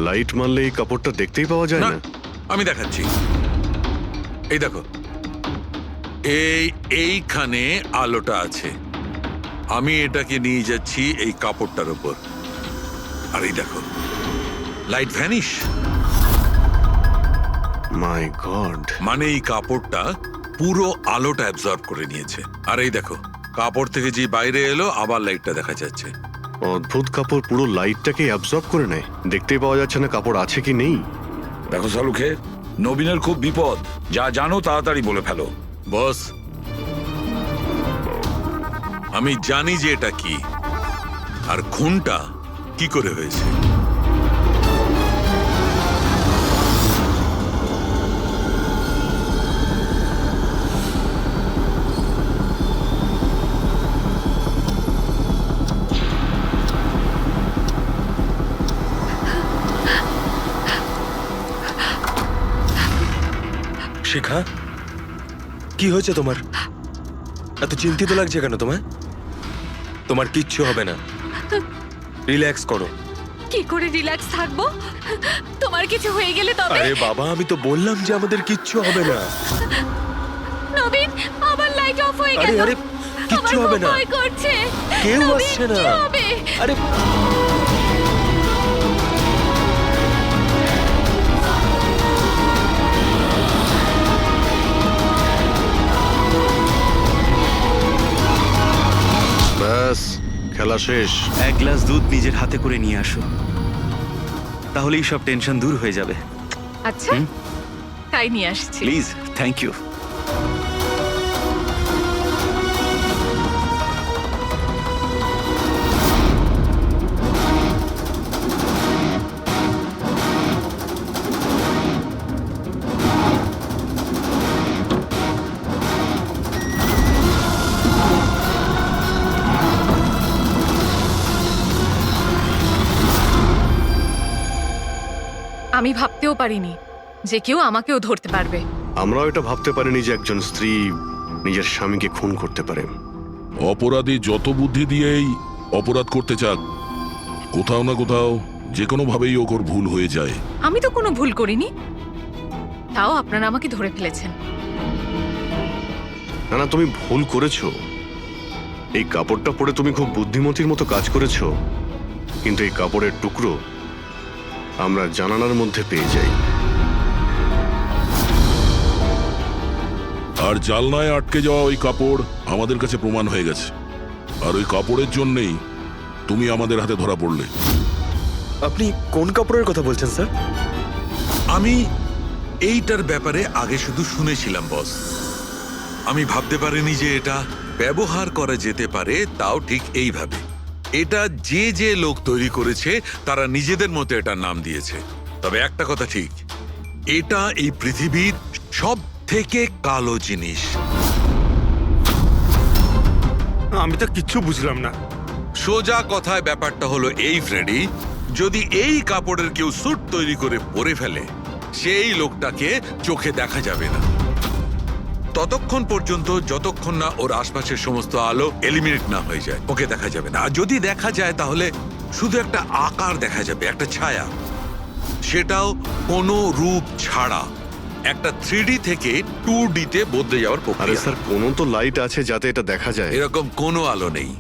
লাইট মারলে এই কাপড়টা দেখতেই পাওয়া যায় না। আমি দেখাচ্ছি, এই দেখো, এইখানে আলোটা আছে। আমি এটাকে নিয়ে যাচ্ছি এই কাপড়টার উপর, আর এই দেখো লাইট ভ্যানিশ। মাই গড! মানে এই কাপড়টা পুরো আলোটা অ্যাবজর্ব করে নিয়েছে। আর এই দেখো, কাপড় থেকে যে বাইরে এলো আবার লাইটটা দেখা যাচ্ছে। অদ্ভুত, কাপড় পুরো লাইটটাকে অ্যাবজর্ব করে নেয়, দেখতেই পাওয়া যাচ্ছে না কাপড় আছে কি নেই। দেখো সালুকে, নবীনের খুব বিপদ। যা জানো তাড়াতাড়ি বলে ফেলো। বস, আমি জানি যে এটা কি, আর খুনটা কি করে হয়েছে। শিখা, কি হয়েছে তোমার? এত চিন্তিত লাগছে কেন তোমায়? তোমার কিচ্ছু হবে না, রিল্যাক্স করো। কি করে রিল্যাক্স থাকবো? তোমার কিছু হয়ে গেলে তবে? আরে বাবা, আমি তো বললাম যে আমাদের কিচ্ছু হবে না। নবীন, আবার লাইট অফ হয়ে গেল। আরে আরে, কিচ্ছু হবে না, ভয় করছে। কেউ নবীন, আসছে না। কি হবে? আরে ব্যাস, খেলা শেষ। এক গ্লাস দুধ নিজের হাতে করে নিয়ে আসো, তাহলেই সব টেনশন দূর হয়ে যাবে। আচ্ছা, তাই নিয়ে আসছি। Please, thank you. আমি ভাবতেও পারিনি যে কেউ আমাকেও ধরতে পারবে। আমরাও এটা ভাবতে পারিনি যে একজন স্ত্রী নিজের স্বামীকে খুন করতে পারে। অপরাধী যত বুদ্ধি দিয়েই অপরাধ করতে চাক, কোথাও না কোথাও যে কোনো ভাবেই ওর ভুল হয়ে যায়। আমি তো কোনো ভুল করিনি, তাও আপনারা আমাকে ধরে ফেলেছেন। না না, তুমি ভুল করেছো। এই কাপড়টা পরে তুমি খুব বুদ্ধিমতীর মতো কাজ করেছো, কিন্তু এই কাপড়ের টুকরো আমরা জানালার মধ্যে পেয়ে যাই। আর জালনায় আটকে যাওয়া ওই কাপড় আমাদের কাছে প্রমাণ হয়ে গেছে, আর ওই কাপড়ের জন্যেই তুমি আমাদের হাতে ধরা পড়লে। আপনি কোন কাপড়ের কথা বলছেন স্যার? আমি এইটার ব্যাপারে আগে শুধু শুনেছিলাম বস। আমি ভাবতে পারিনি যে এটা ব্যবহার করা যেতে পারে, তাও ঠিক এইভাবে। এটা যে যে লোক তৈরি করেছে তারা নিজেদের মতো এটার নাম দিয়েছে। তবে একটা কথা ঠিক, এটা এই পৃথিবীর সব থেকে কালো জিনিস। আমি তো কিচ্ছু বুঝলাম না। সোজা কথায় ব্যাপারটা হলো এই ফ্রেডি, যদি এই কাপড়ের কেউ স্যুট তৈরি করে পরে ফেলে, সেই লোকটাকে চোখে দেখা যাবে না ততক্ষণ পর্যন্ত, যতক্ষণ না ওর আশপাশের সমস্ত আলো এলিমিনেট না হয়ে যায়। ওকে দেখা যাবে না। আর যদি দেখা যায় তাহলে শুধু একটা আকার দেখা যাবে, একটা ছায়া, সেটাও কোনো রূপ ছাড়া। একটা 3D থেকে 2D তে বদলে যাওয়ার আরে প্রক্রিয়া। স্যার, কোনো তো লাইট আছে যাতে এটা দেখা যায়। এরকম কোনো আলো নেই,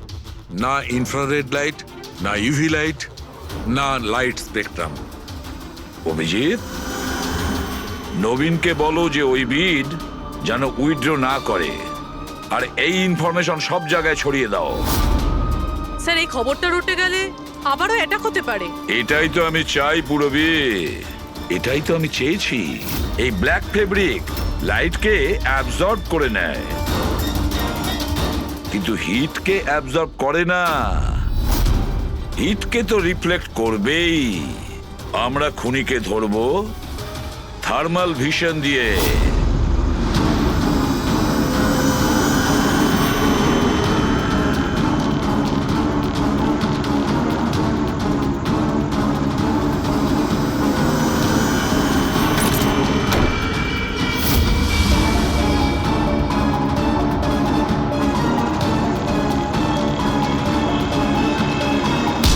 না ইনফ্রারেড লাইট, না ইউভি লাইট, না লাইট স্পেকট্রাম। অভিজিৎ, নবীনকে বলো যে ওই বিড যেন উইথড্র না করে, আর এই ইনফরমেশন সব জায়গায় ছড়িয়ে দাও। স্যার, এই খবরটা রটে গেলে আবারও অ্যাটাক হতে পারে। এটাই তো আমি চাই পুরবি, এটাই তো আমি চেয়েছি। এই ব্ল্যাক ফেব্রিক লাইটকে অ্যাবজর্ব করে নেয়, কিন্তু হিটকে অ্যাবজর্ব করে না। হিটকে তো রিফ্লেক্ট করবেই। আমরা খুনিকে ধরবো থার্মাল ভিশন দিয়ে।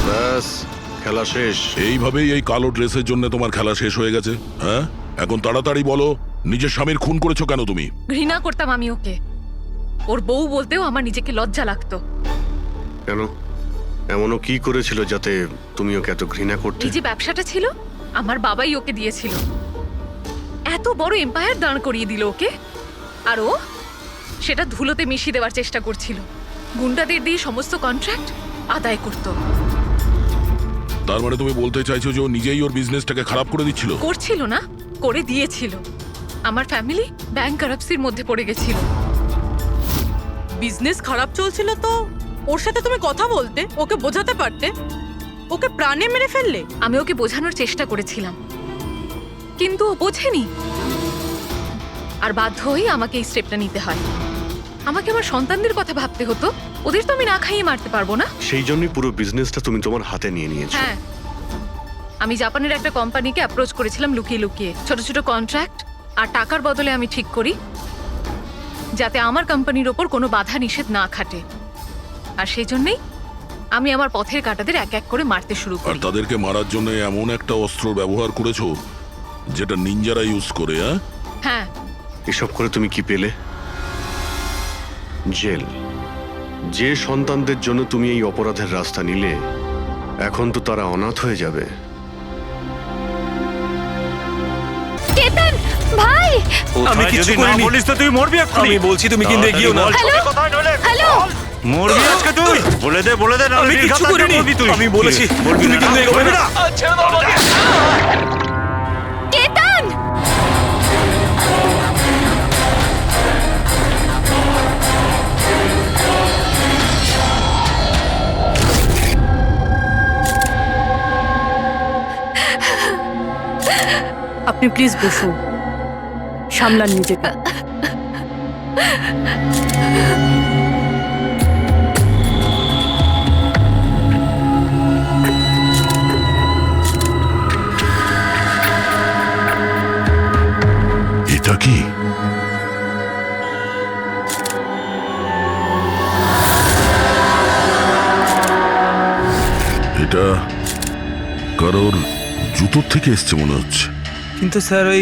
ব্যাস, খেলা শেষ। এইভাবেই এই কালো ড্রেসের জন্য তোমার খেলা শেষ হয়ে গেছে? হ্যাঁ, এখন তাড়াতাড়ি বলো, নিজের স্বামীর খুন করেছো কেন তুমি? ঘৃণা করতাম আমি ওকে। ওর বউ বলতেও আমার নিজেকে লজ্জা লাগতো। কেন? এমনও কি করেছিল যাতে তুমি ওকে এত ঘৃণা করতে? এই যে ব্যবসাটা ছিল, আমার বাবাই ওকে দিয়েছিল। এত বড় এম্পায়ার দাঁড় করিয়ে দিল ওকে, আর ও সেটা ধুলোতে মিশিয়ে দেওয়ার চেষ্টা করছিল। গুন্ডাদের দিয়ে সমস্ত কন্ট্রাক্ট আদায় করত। তার মানে তুমি বলতে চাইছো যে ও নিজেই ওর বিজনেসটাকে খারাপ করে দিচ্ছিল? করছিল না, করে দিয়েছিল। আমার ফ্যামিলি ব্যাংকারাপসির মধ্যে পড়ে গেছিল। বিজনেস খারাপ চলছিল তো ওর সাথে তুমি কথা বলতে, ওকে বোঝাতে পারতে। ওকে প্রাণে মেরে ফেললে। আমি ওকে বোঝানোর চেষ্টা করেছিলাম, কিন্তু ও বোঝেনি। আর বাধ্য হয়ে আমাকে এই স্টেপটা নিতে হয়। আমাকে আমার সন্তানদের কথা ভাবতে হতো, ওদের তো আমি না খাইয়ে মারতে পারবো না। সেই জন্যই পুরো বিজনেসটা তুমি তোমার হাতে নিয়ে নিয়েছো। হ্যাঁ, আমি জাপানের একটা কোম্পানিকে অ্যাপ্রোচ করেছিলাম লুকিয়ে লুকিয়ে। ছোট ছোট কন্ট্রাক্ট আর টাকার বদলে আমি ঠিক করি যাতে আমার কোম্পানির ওপর কোনো বাধা নিষেধ না খাটে। আর সেই জন্যই আমি আমার পথের কাঁটাদের এক এক করে মারতে শুরু আর করি। তাদেরকে মারার জন্য এমন একটা অস্ত্র ব্যবহার করেছো যেটা নিনজারা ইউজ করে? হ্যাঁ, এসব করে তুমি কি পেলে? জেল। যে সন্তানদের জন্য তুমি এই অপরাধের রাস্তা নিলে, এখন তো তারা অনাথ হয়ে যাবে। কেতন ভাই, আমি কিছু করিনি। বলিস তো তুই মরবি এক্ষুনি। আমি বলছি তুমি কিন্তু এগিয়েও না। হ্যালো, মরবি আজকে তুই। বলে দে আমি কিছু করিনি। আমি বলেছি তুমি কিন্তু এগোবে না। কেতন! আপনি প্লিজ বসুন, সামলান নিজেকে। এটা কি? কারোর জুতোর থেকে এসছে মনে হচ্ছে। কিন্তু স্যার ওই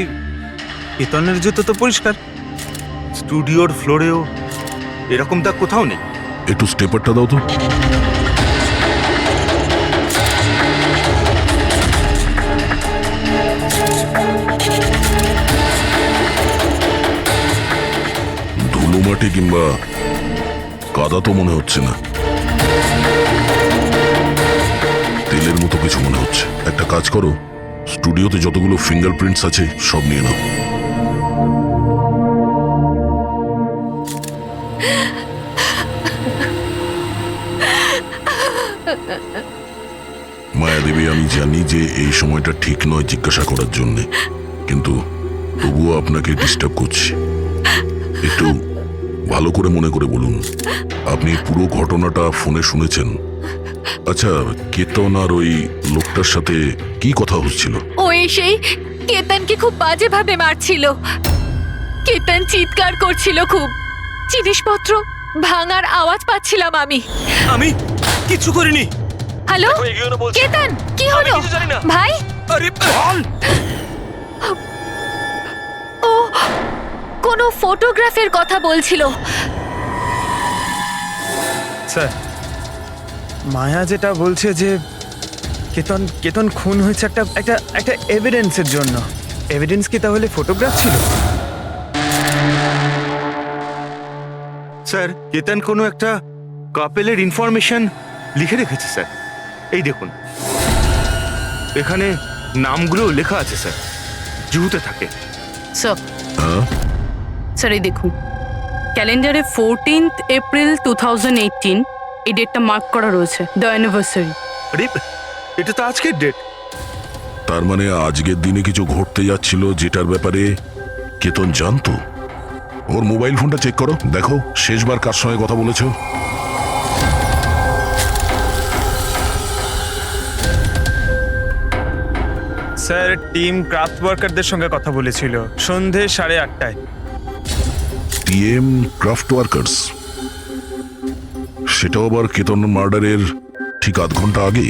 কেতনের জুতো তো পরিষ্কার, স্টুডিওর ফ্লোরেও এরকম দাগ কোথাও নেই। একটু স্টেপারটা দাও তো। ধুলো মাটি কিংবা কাদা তো মনে হচ্ছে না, তেলের মতো কিছু মনে হচ্ছে। একটা কাজ করো, স্টুডিওতে যতগুলো ফিঙ্গারপ্রিন্টস আছে সব নিয়ে নাও। মায়াদেবী, আমি জানি যে এই সময়টা ঠিক নয় জিজ্ঞাসা করার জন্যে, কিন্তু তবুও আপনাকে ডিস্টার্ব করছি। একটু ভালো করে মনে করে বলুন, আপনি পুরো ঘটনাটা ফোনে শুনেছেন? আচ্ছা, কেতন আর ওই লোকটার সাথে কি কথা হচ্ছিল? ও এসেই কেতনকে খুব বাজেভাবে মারছিল। কেতন চিৎকার করছিল খুব, জিনিসপত্র ভাঙার আওয়াজ পাচ্ছিলাম আমি। আমি কিছু করিনি। হ্যালো কেতন, কি হলো ভাই? আরে বল। ও কোনো ফটোগ্রাফের কথা বলছিল। স্যার, মায়া যেটা বলছে যে কেতন কেতন খুন হয়েছে একটা একটা একটা এভিডেন্সের জন্য। এভিডেন্স কি তাহলে ফটোগ্রাফ ছিল? স্যার, কেতন কোনো একটা কাপেলের ইনফরমেশন লিখে রেখেছে স্যার। এই দেখুন, এখানে নামগুলো লেখা আছে স্যার, জুহুতে থাকে। স্যার হ্যাঁ, স্যার এই দেখুন, ক্যালেন্ডারে 14th এপ্রিল 2018 এই ডেটটা মার্ক করা রয়েছে, দ্য অ্যানিভার্সারি। আরে এটা তো আজকের ডেট। তার মানে আজকের দিনে কিছু ঘটতে যাচ্ছিল যেটার ব্যাপারে কেতন জানতো। ওর মোবাইল ফোনটা চেক করো, দেখো শেষবার কার সঙ্গে কথা বলেছো। স্যার, টিম ক্রাফট ওয়ার্কারদের সঙ্গে কথা বলেছিল সন্ধে 8:30টায়। টিএম ক্রাফট ওয়ার্কার্স, সেটাও আবার কেতন মার্ডারের ঠিক আধ ঘন্টা আগে।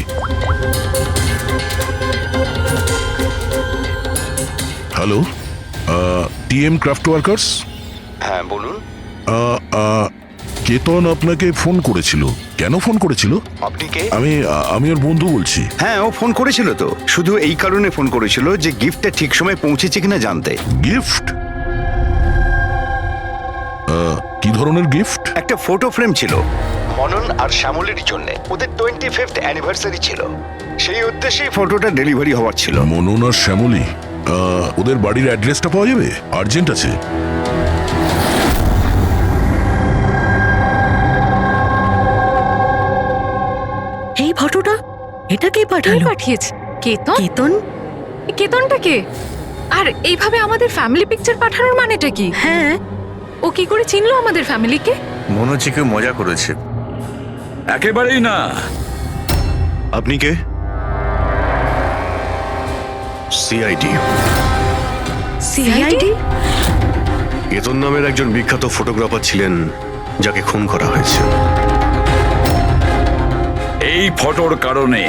Hello, TM craft workers. হ্যাঁ বলুন। কেতন আপনাকে ফোন করেছিল। কেন ফোন করেছিল? আপনি কে? আমি ওর বন্ধু বলছি। হ্যাঁ, ও ফোন করেছিল তো, শুধু এই কারণে ফোন করেছিল যে গিফটটা ঠিক সময় পৌঁছেছে কিনা জানতে। গিফট? কি ধরনের গিফট? একটা ফটো ফ্রেম ছিল মনন আর শ্যামলের জন্য, ওদের 25th অ্যানিভার্সারি ছিল, সেই উদ্দেশ্যেই ফটোটা ডেলিভারি হওয়ার ছিল। মনন আর শ্যামলী, ওদের বাড়ির অ্যাড্রেসটা পাওয়া যাবে? আর্জেন্ট আছে। এই ফটোটা এটা কে কে পাঠিয়েছে? কেতন? কেতন? কেতনটা কে? আর এইভাবে আমাদের ফ্যামিলি পিকচার পাঠানোর মানেটা কি? হ্যাঁ, ও কি করে চিনলো আমাদের ফ্যামিলিকে? মনে হচ্ছে কেউ মজা করেছে। একেবারেই না। আপনি কে? সিআইডি। সিআইডি? কেতন নামের একজন বিখ্যাত ফটোগ্রাফার ছিলেন যাকে খুন করা হয়েছে। এই ফটোর কারণে।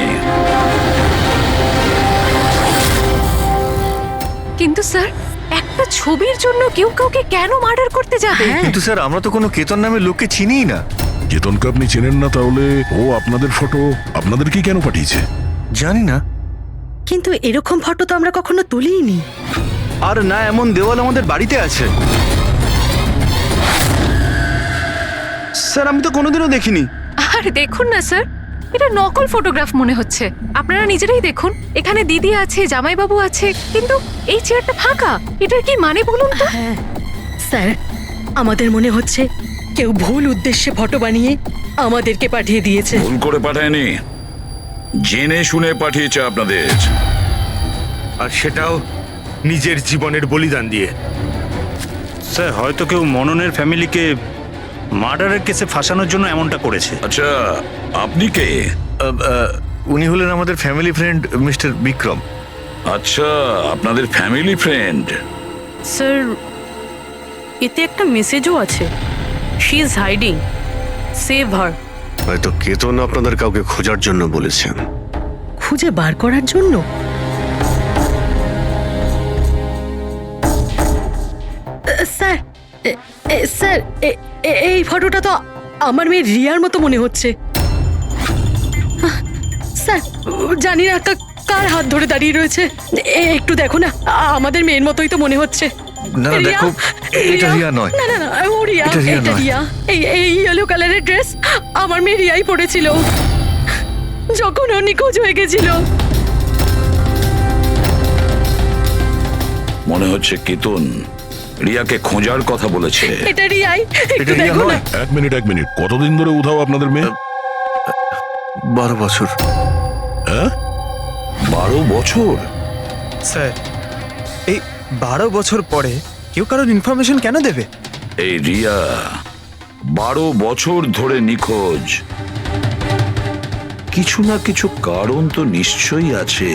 কিন্তু স্যার, একটা ছবির জন্য কেউ কাউকে কেন মার্ডার করতে যাবে? কিন্তু স্যার, আমরা তো কোনো কেতন নামের লোককে চিনিই না। কেতনকে আপনি চেনেন না, তাহলে ও আপনাদের ফটো আপনাদেরকে কেন পাঠিয়েছে? জানি না। কিন্তু এরকম ফটো তো আমরা কখনো তুলিনি। আর না এমন দেওয়াল আমাদের বাড়িতে আছে। স্যার, আমি তো কোনোদিনও দেখিনি। আর দেখুন না স্যার, এটা নকল ফটোগ্রাফ মনে হচ্ছে। আপনারা নিজেরাই দেখুন, এখানে দিদি আছে, জামাইবাবু আছে, কিন্তু এই চেয়ারটা ফাঁকা। এটার কি মানে বলুন তো? হ্যাঁ স্যার, আমাদের মনে হচ্ছে কেউ ভুল উদ্দেশ্যে ফটো বানিয়ে আমাদেরকে পাঠিয়ে দিয়েছে। ভুল করে পাঠায়নি, জেনে শুনে পাঠিয়েছে আপনাদের। আর সেটাও নিজের জীবনের বলিদান দিয়ে। স্যার, হয়তো কেউ মননের ফ্যামিলিকে মার্ডারের কেসে ফাঁসানোর জন্য এমনটা করেছে। আচ্ছা, আপনি কে? উনি হলেন আমাদের ফ্যামিলি ফ্রেন্ড মিস্টার বিক্রম। আচ্ছা, আপনাদের ফ্যামিলি ফ্রেন্ড। স্যার, এতে একটা মেসেজও আছে, শি ইজ হাইডিং, সেভ হার। হয়তো কেতন আপনাদের কাউকে খোঁজার জন্য বলেছেন। খুঁজে বার করার জন্য? স্যার স্যার এই ফটোটা তো আমার মেয়ে রিয়ার মতো মনে হচ্ছে। স্যার জানি না কার হাত ধরে দাঁড়িয়ে রয়েছে, একটু দেখো না, আমাদের মেয়ের মতোই তো মনে হচ্ছে। না না, দেখো, এটা রিয়া নয়। না না না, ও রিয়া, এটা রিয়া এটা নয়। রিয়া। এই ইয়েলো কালারের ড্রেস আমার মেয়ে রিয়াই পরেছিল যখন ও নিখোঁজ হয়ে গেছিল। মনে হচ্ছে কেতন রিয়াকে খোঁজার কথা বলেছে। এটা রিয়াই, একটু এটা রিয়া দেখো না। নয়। এক মিনিট কতদিন ধরে উধাও আপনাদের মেয়ে? 12 বছর। হ্যাঁ, 12 বছর? স্যার এই 12 বছর পরে কেউ কারোর ইনফরমেশন কেন দেবে? এই রিয়া 12 বছর ধরে নিখোঁজ। কিছু না কিছু কারণ তো নিশ্চয়ই আছে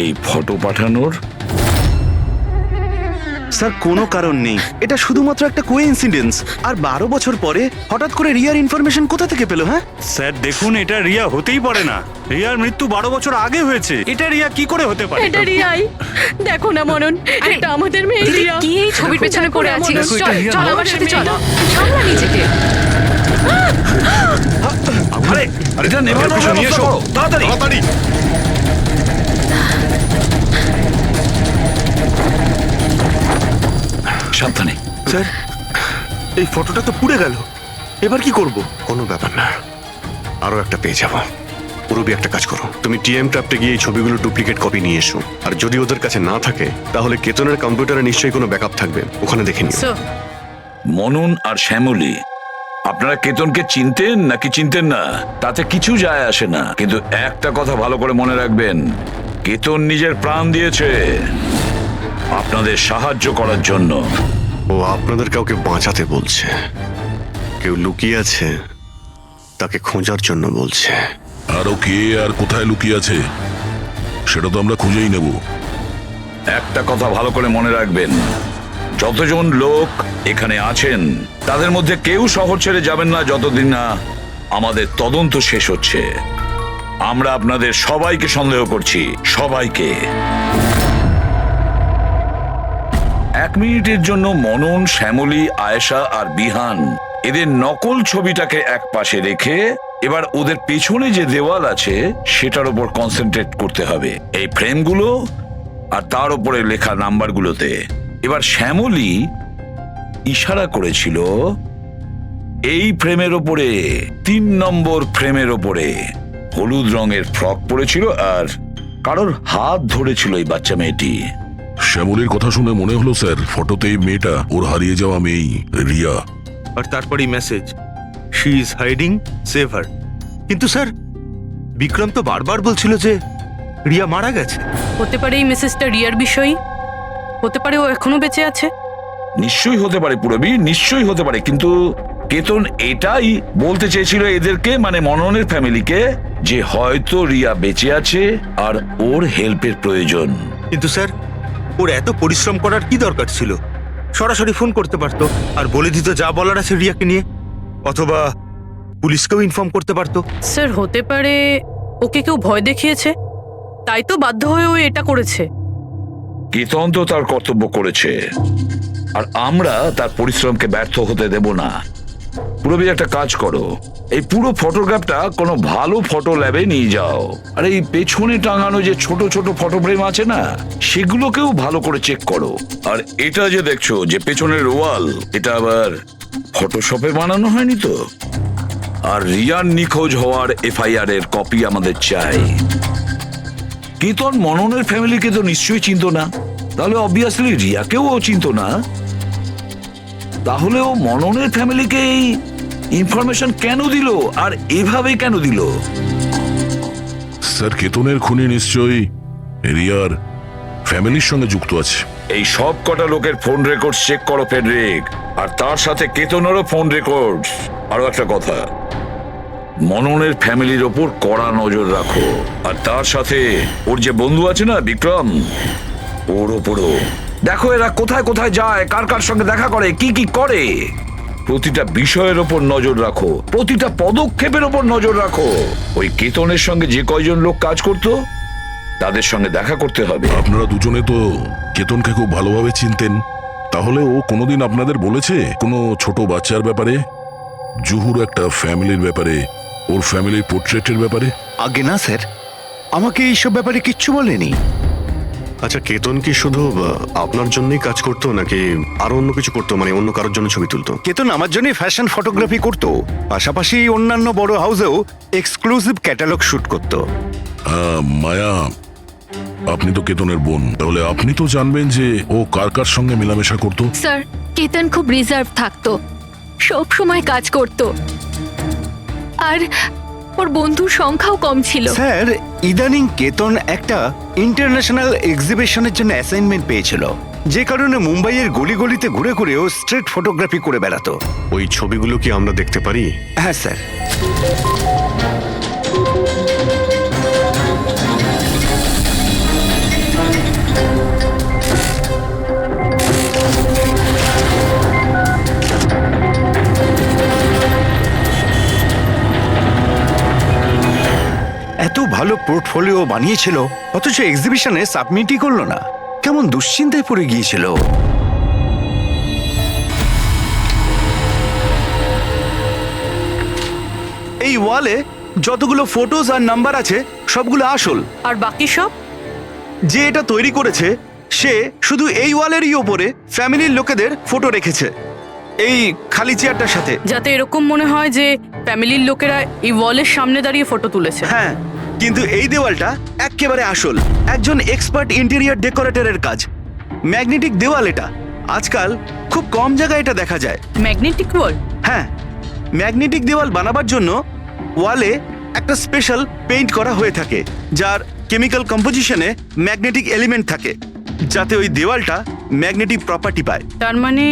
এই ফটো পাঠানোর। স্যার কোনো কারণ নেই, এটা শুধুমাত্র একটা কোইন্সিডেন্স। আর 12 বছর পরে হঠাৎ করে রিয়ার ইনফরমেশন কোথা থেকে পেলো? হ্যাঁ স্যার দেখুন, এটা রিয়া হতেই পারে না। রিয়ার মৃত্যু 12 বছর আগে হয়েছে। এটা রিয়া কি করে হতে পারে? এটা রিয়াই, দেখো না মনন, এটা আমাদের মেয়ে দিদি, রিয়া। কি এই ছবির পেছনে পড়ে আছিস? দেখো, এটা চল রিয়া চল নয়। আমার সাথে চল, সামলা নিজেকে। আরে এটা নেভার কিছু নিয়ে এসো তাড়াতাড়ি। সাবধানে। স্যার এই ফটোটা তো পুড়ে গেল, এবার কি করব? কোনো ব্যাপার না, আরো একটা পেয়ে যাবো। পুরবি একটা কাজ করো, তুমি টিএম ট্র্যাপটে গিয়ে এই ছবিগুলো ডুপ্লিকেট কপি নিয়ে এসো। আর যদি ওদের কাছে না থাকে তাহলে কেতনের কম্পিউটারে নিশ্চয়ই কোনো ব্যাকআপ থাকবে, ওখানে দেখে নিও। স্যার, মনন আর শ্যামলী, আপনারা কেতনকে চিনতেন নাকি চিনতেন না তাতে কিছু যায় আসে না, কিন্তু একটা কথা ভালো করে মনে রাখবেন, কেতন নিজের প্রাণ দিয়েছে আপনাদের সাহায্য করার জন্য। ও আপনাদের কাউকে বাঁচাতে বলছে, কেউ লুকিয়ে আছে তাকে খোঁজার জন্য বলছে। আরো কে আর কোথায় লুকিয়ে আছে সেটা তো আমরা খুঁজেই নেব। একটা কথা ভালো করে মনে রাখবেন, যতজন লোক এখানে আছেন তাদের মধ্যে কেউ শহর ছেড়ে যাবেন না যতদিন না আমাদের তদন্ত শেষ হচ্ছে। আমরা আপনাদের সবাইকে সন্দেহ করছি, সবাইকে। 1 মিনিটের জন্য মনন, শ্যামলী, আয়েশা আর বিহান এদের নকল ছবিটাকে এক পাশে রেখে এবার ওদের পেছনে যে দেওয়াল আছে সেটার উপর কনসেন্ট্রেট করতে হবে, এই ফ্রেমগুলো আর তার উপরে লেখা নাম্বারগুলোতে। এবার শ্যামলী ইশারা করেছিল এই ফ্রেমের ওপরে, 3 নম্বর ফ্রেমের ওপরে। হলুদ রঙের ফ্রক পরেছিল আর কারোর হাত ধরেছিল এই বাচ্চা মেয়েটি। শ্যামলীর কথা শুনে মনে হলো স্যার ফটোতে এই মেয়েটা ওর হারিয়ে যাওয়া মেয়েই রিয়া। আর তারপরেই message, she is hiding, save হার। কিন্তু স্যার বিক্রম তো বারবার বলছিল যে রিয়া মারা গেছে। হতে পারে এই মেসেজটা রিয়ার বিষয়ই, হতে পারে ও এখনো বেঁচে আছে। নিশ্চয়ই হতে পারে পুরবি, নিশ্চয়ই হতে পারে, কিন্তু কেতন এটাই বলতে চেয়েছিল এদেরকে, মানে মননের ফ্যামিলিকে, যে হয়তো রিয়া বেঁচে আছে আর ওর হেল্পের প্রয়োজন। কিন্তু স্যার ওর এত পরিশ্রম করার কি দরকার ছিল? সরাসরি ফোন করতে পারতো আর বলে দিত যা বলার আছে রিয়াকে নিয়ে, অথবা পুলিশকেও ইনফর্ম করতে পারতো। স্যার হতে পারে ওকে কেউ ভয় দেখিয়েছে, তাই তো বাধ্য হয়ে ও এটা করেছে। কেতন তো তার কর্তব্য করেছে আর আমরা তার পরিশ্রমকে ব্যর্থ হতে দেব না। পুরবি একটা কাজ করো, এই পুরো ফটোগ্রাফটা কোনো ভালো ফটো ল্যাবে নিয়ে যাও, আর এই পেছনে টাঙানো যে ছোট ছোট ফটো ফ্রেম আছে না সেগুলোকেও ভালো করে চেক করো। আর এটা যে দেখছো যে পেছনের ওয়াল, এটা আবার ফটোশপে বানানো হয়নি তো? আর রিয়ার নিখোঁজ হওয়ার এফআইআর এর কপি আমাদের চাই। কেতন মননের ফ্যামিলিকে তো নিশ্চয়ই চিনতো না, তাহলে অবভিয়াসলি রিয়াকেও ও চিনতো না। তাহলে ও মননের ফ্যামিলিকে এই ইনফরমেশন কেন দিল আর এভাবে কেন দিল? স্যার কেতনের খুনি নিশ্চয়ই রিয়ার ফ্যামিলির সঙ্গে যুক্ত আছে। এই সব কটা লোকের ফোন রেকর্ড চেক করো ফেডরিক, আর তার সাথে কেতনেরও ফোন রেকর্ড। আরো একটা কথা, মননের ফ্যামিলির ওপর কড়া নজর রাখো, আর তার সাথে ওর যে বন্ধু আছে না বিক্রম, ওর ওপরও দেখো এরা কোথায় কোথায় যায়, কার কার সঙ্গে দেখা করে, কি কি করে। প্রতিটা বিষয়ের ওপর নজর রাখো, প্রতিটা পদক্ষেপের ওপর নজর রাখো। ওই কেতনের সঙ্গে যে কয়জন লোক কাজ করতো তাদের সঙ্গে দেখা করতে হবে। আপনারা দুজনে তো কেতনকে খুব ভালোভাবে চিনতেন, তাহলে ও কোনোদিন আপনাদের বলেছে কোনো ছোট বাচ্চার ব্যাপারে, জুহুর একটা ফ্যামিলির ব্যাপারে, ওর ফ্যামিলির পোর্ট্রেটের ব্যাপারে? আগে না স্যার, আমাকে এইসব ব্যাপারে কিচ্ছু বলেনি। আচ্ছা, কেতন কি শুধু আপনার জন্যই কাজ করতো নাকি আরো অন্য কিছু করতো, মানে অন্য কারোর জন্য ছবি তুলতো? কেতন আমার জন্য ফ্যাশন ফটোগ্রাফি করতো, পাশাপাশি অন্যান্য বড় হাউসেও এক্সক্লুসিভ ক্যাটালগ শুট করতো। মায়া, আপনি তো কেতনের বোন, তাহলে আপনি তো জানবেন যে ও কার কার সঙ্গে মেলামেশা করতো। স্যার, কেতন খুব রিজার্ভ থাকতো, সব সময় কাজ করতো, আর ওর বন্ধুর সংখ্যাও কম ছিল। স্যার, ইদানিং কেতন একটা ইন্টারন্যাশনাল এক্সিবিশনের জন্য অ্যাসাইনমেন্ট পেয়েছিল, যে কারণে মুম্বাইয়ের গলি গলিতে ঘুরে ঘুরে ও স্ট্রিট ফটোগ্রাফি করে বেড়াতো। ওই ছবিগুলো কি আমরা দেখতে পারি? হ্যাঁ স্যার। এত ভালো পোর্টফোলিও বানিয়েছিল, অথচ এক্সিবিশনে সাবমিটই করলো না। কেমন দুশ্চিন্তায় পড়ে গিয়েছিল। এই ওয়ালে যতগুলো ফটোজ আর নাম্বার আছে সবগুলো আসল, আর বাকি সব? যে এটা তৈরি করেছে সে শুধু এই ওয়ালেরই ওপরে ফ্যামিলির লোকেদের ফটো রেখেছে, এই খালি চেয়ারটার সাথে, যাতে এরকম মনে হয় যে ফ্যামিলির লোকেরা এই ওয়ালের সামনে দাঁড়িয়ে ফটো তুলেছে। হ্যাঁ, কিন্তু এই দেওয়ালটা একেবারে আসল, একজন এক্সপার্ট ইন্টেরিয়র ডেকোরেটরের কাজ। ম্যাগনেটিক দেওয়াল এটা, আজকাল খুব কম জায়গায় এটা দেখা যায়। ম্যাগনেটিক ওয়াল? হ্যাঁ, ম্যাগনেটিক দেওয়াল বানাবার জন্য ওয়ালে একটা স্পেশাল পেইন্ট করা হয়ে থাকে, যার কেমিক্যাল কম্পোজিশনে ম্যাগনেটিক এলিমেন্ট থাকে, যাতে ওই দেওয়ালটা ম্যাগনেটিক প্রপার্টি পায়। তার মানে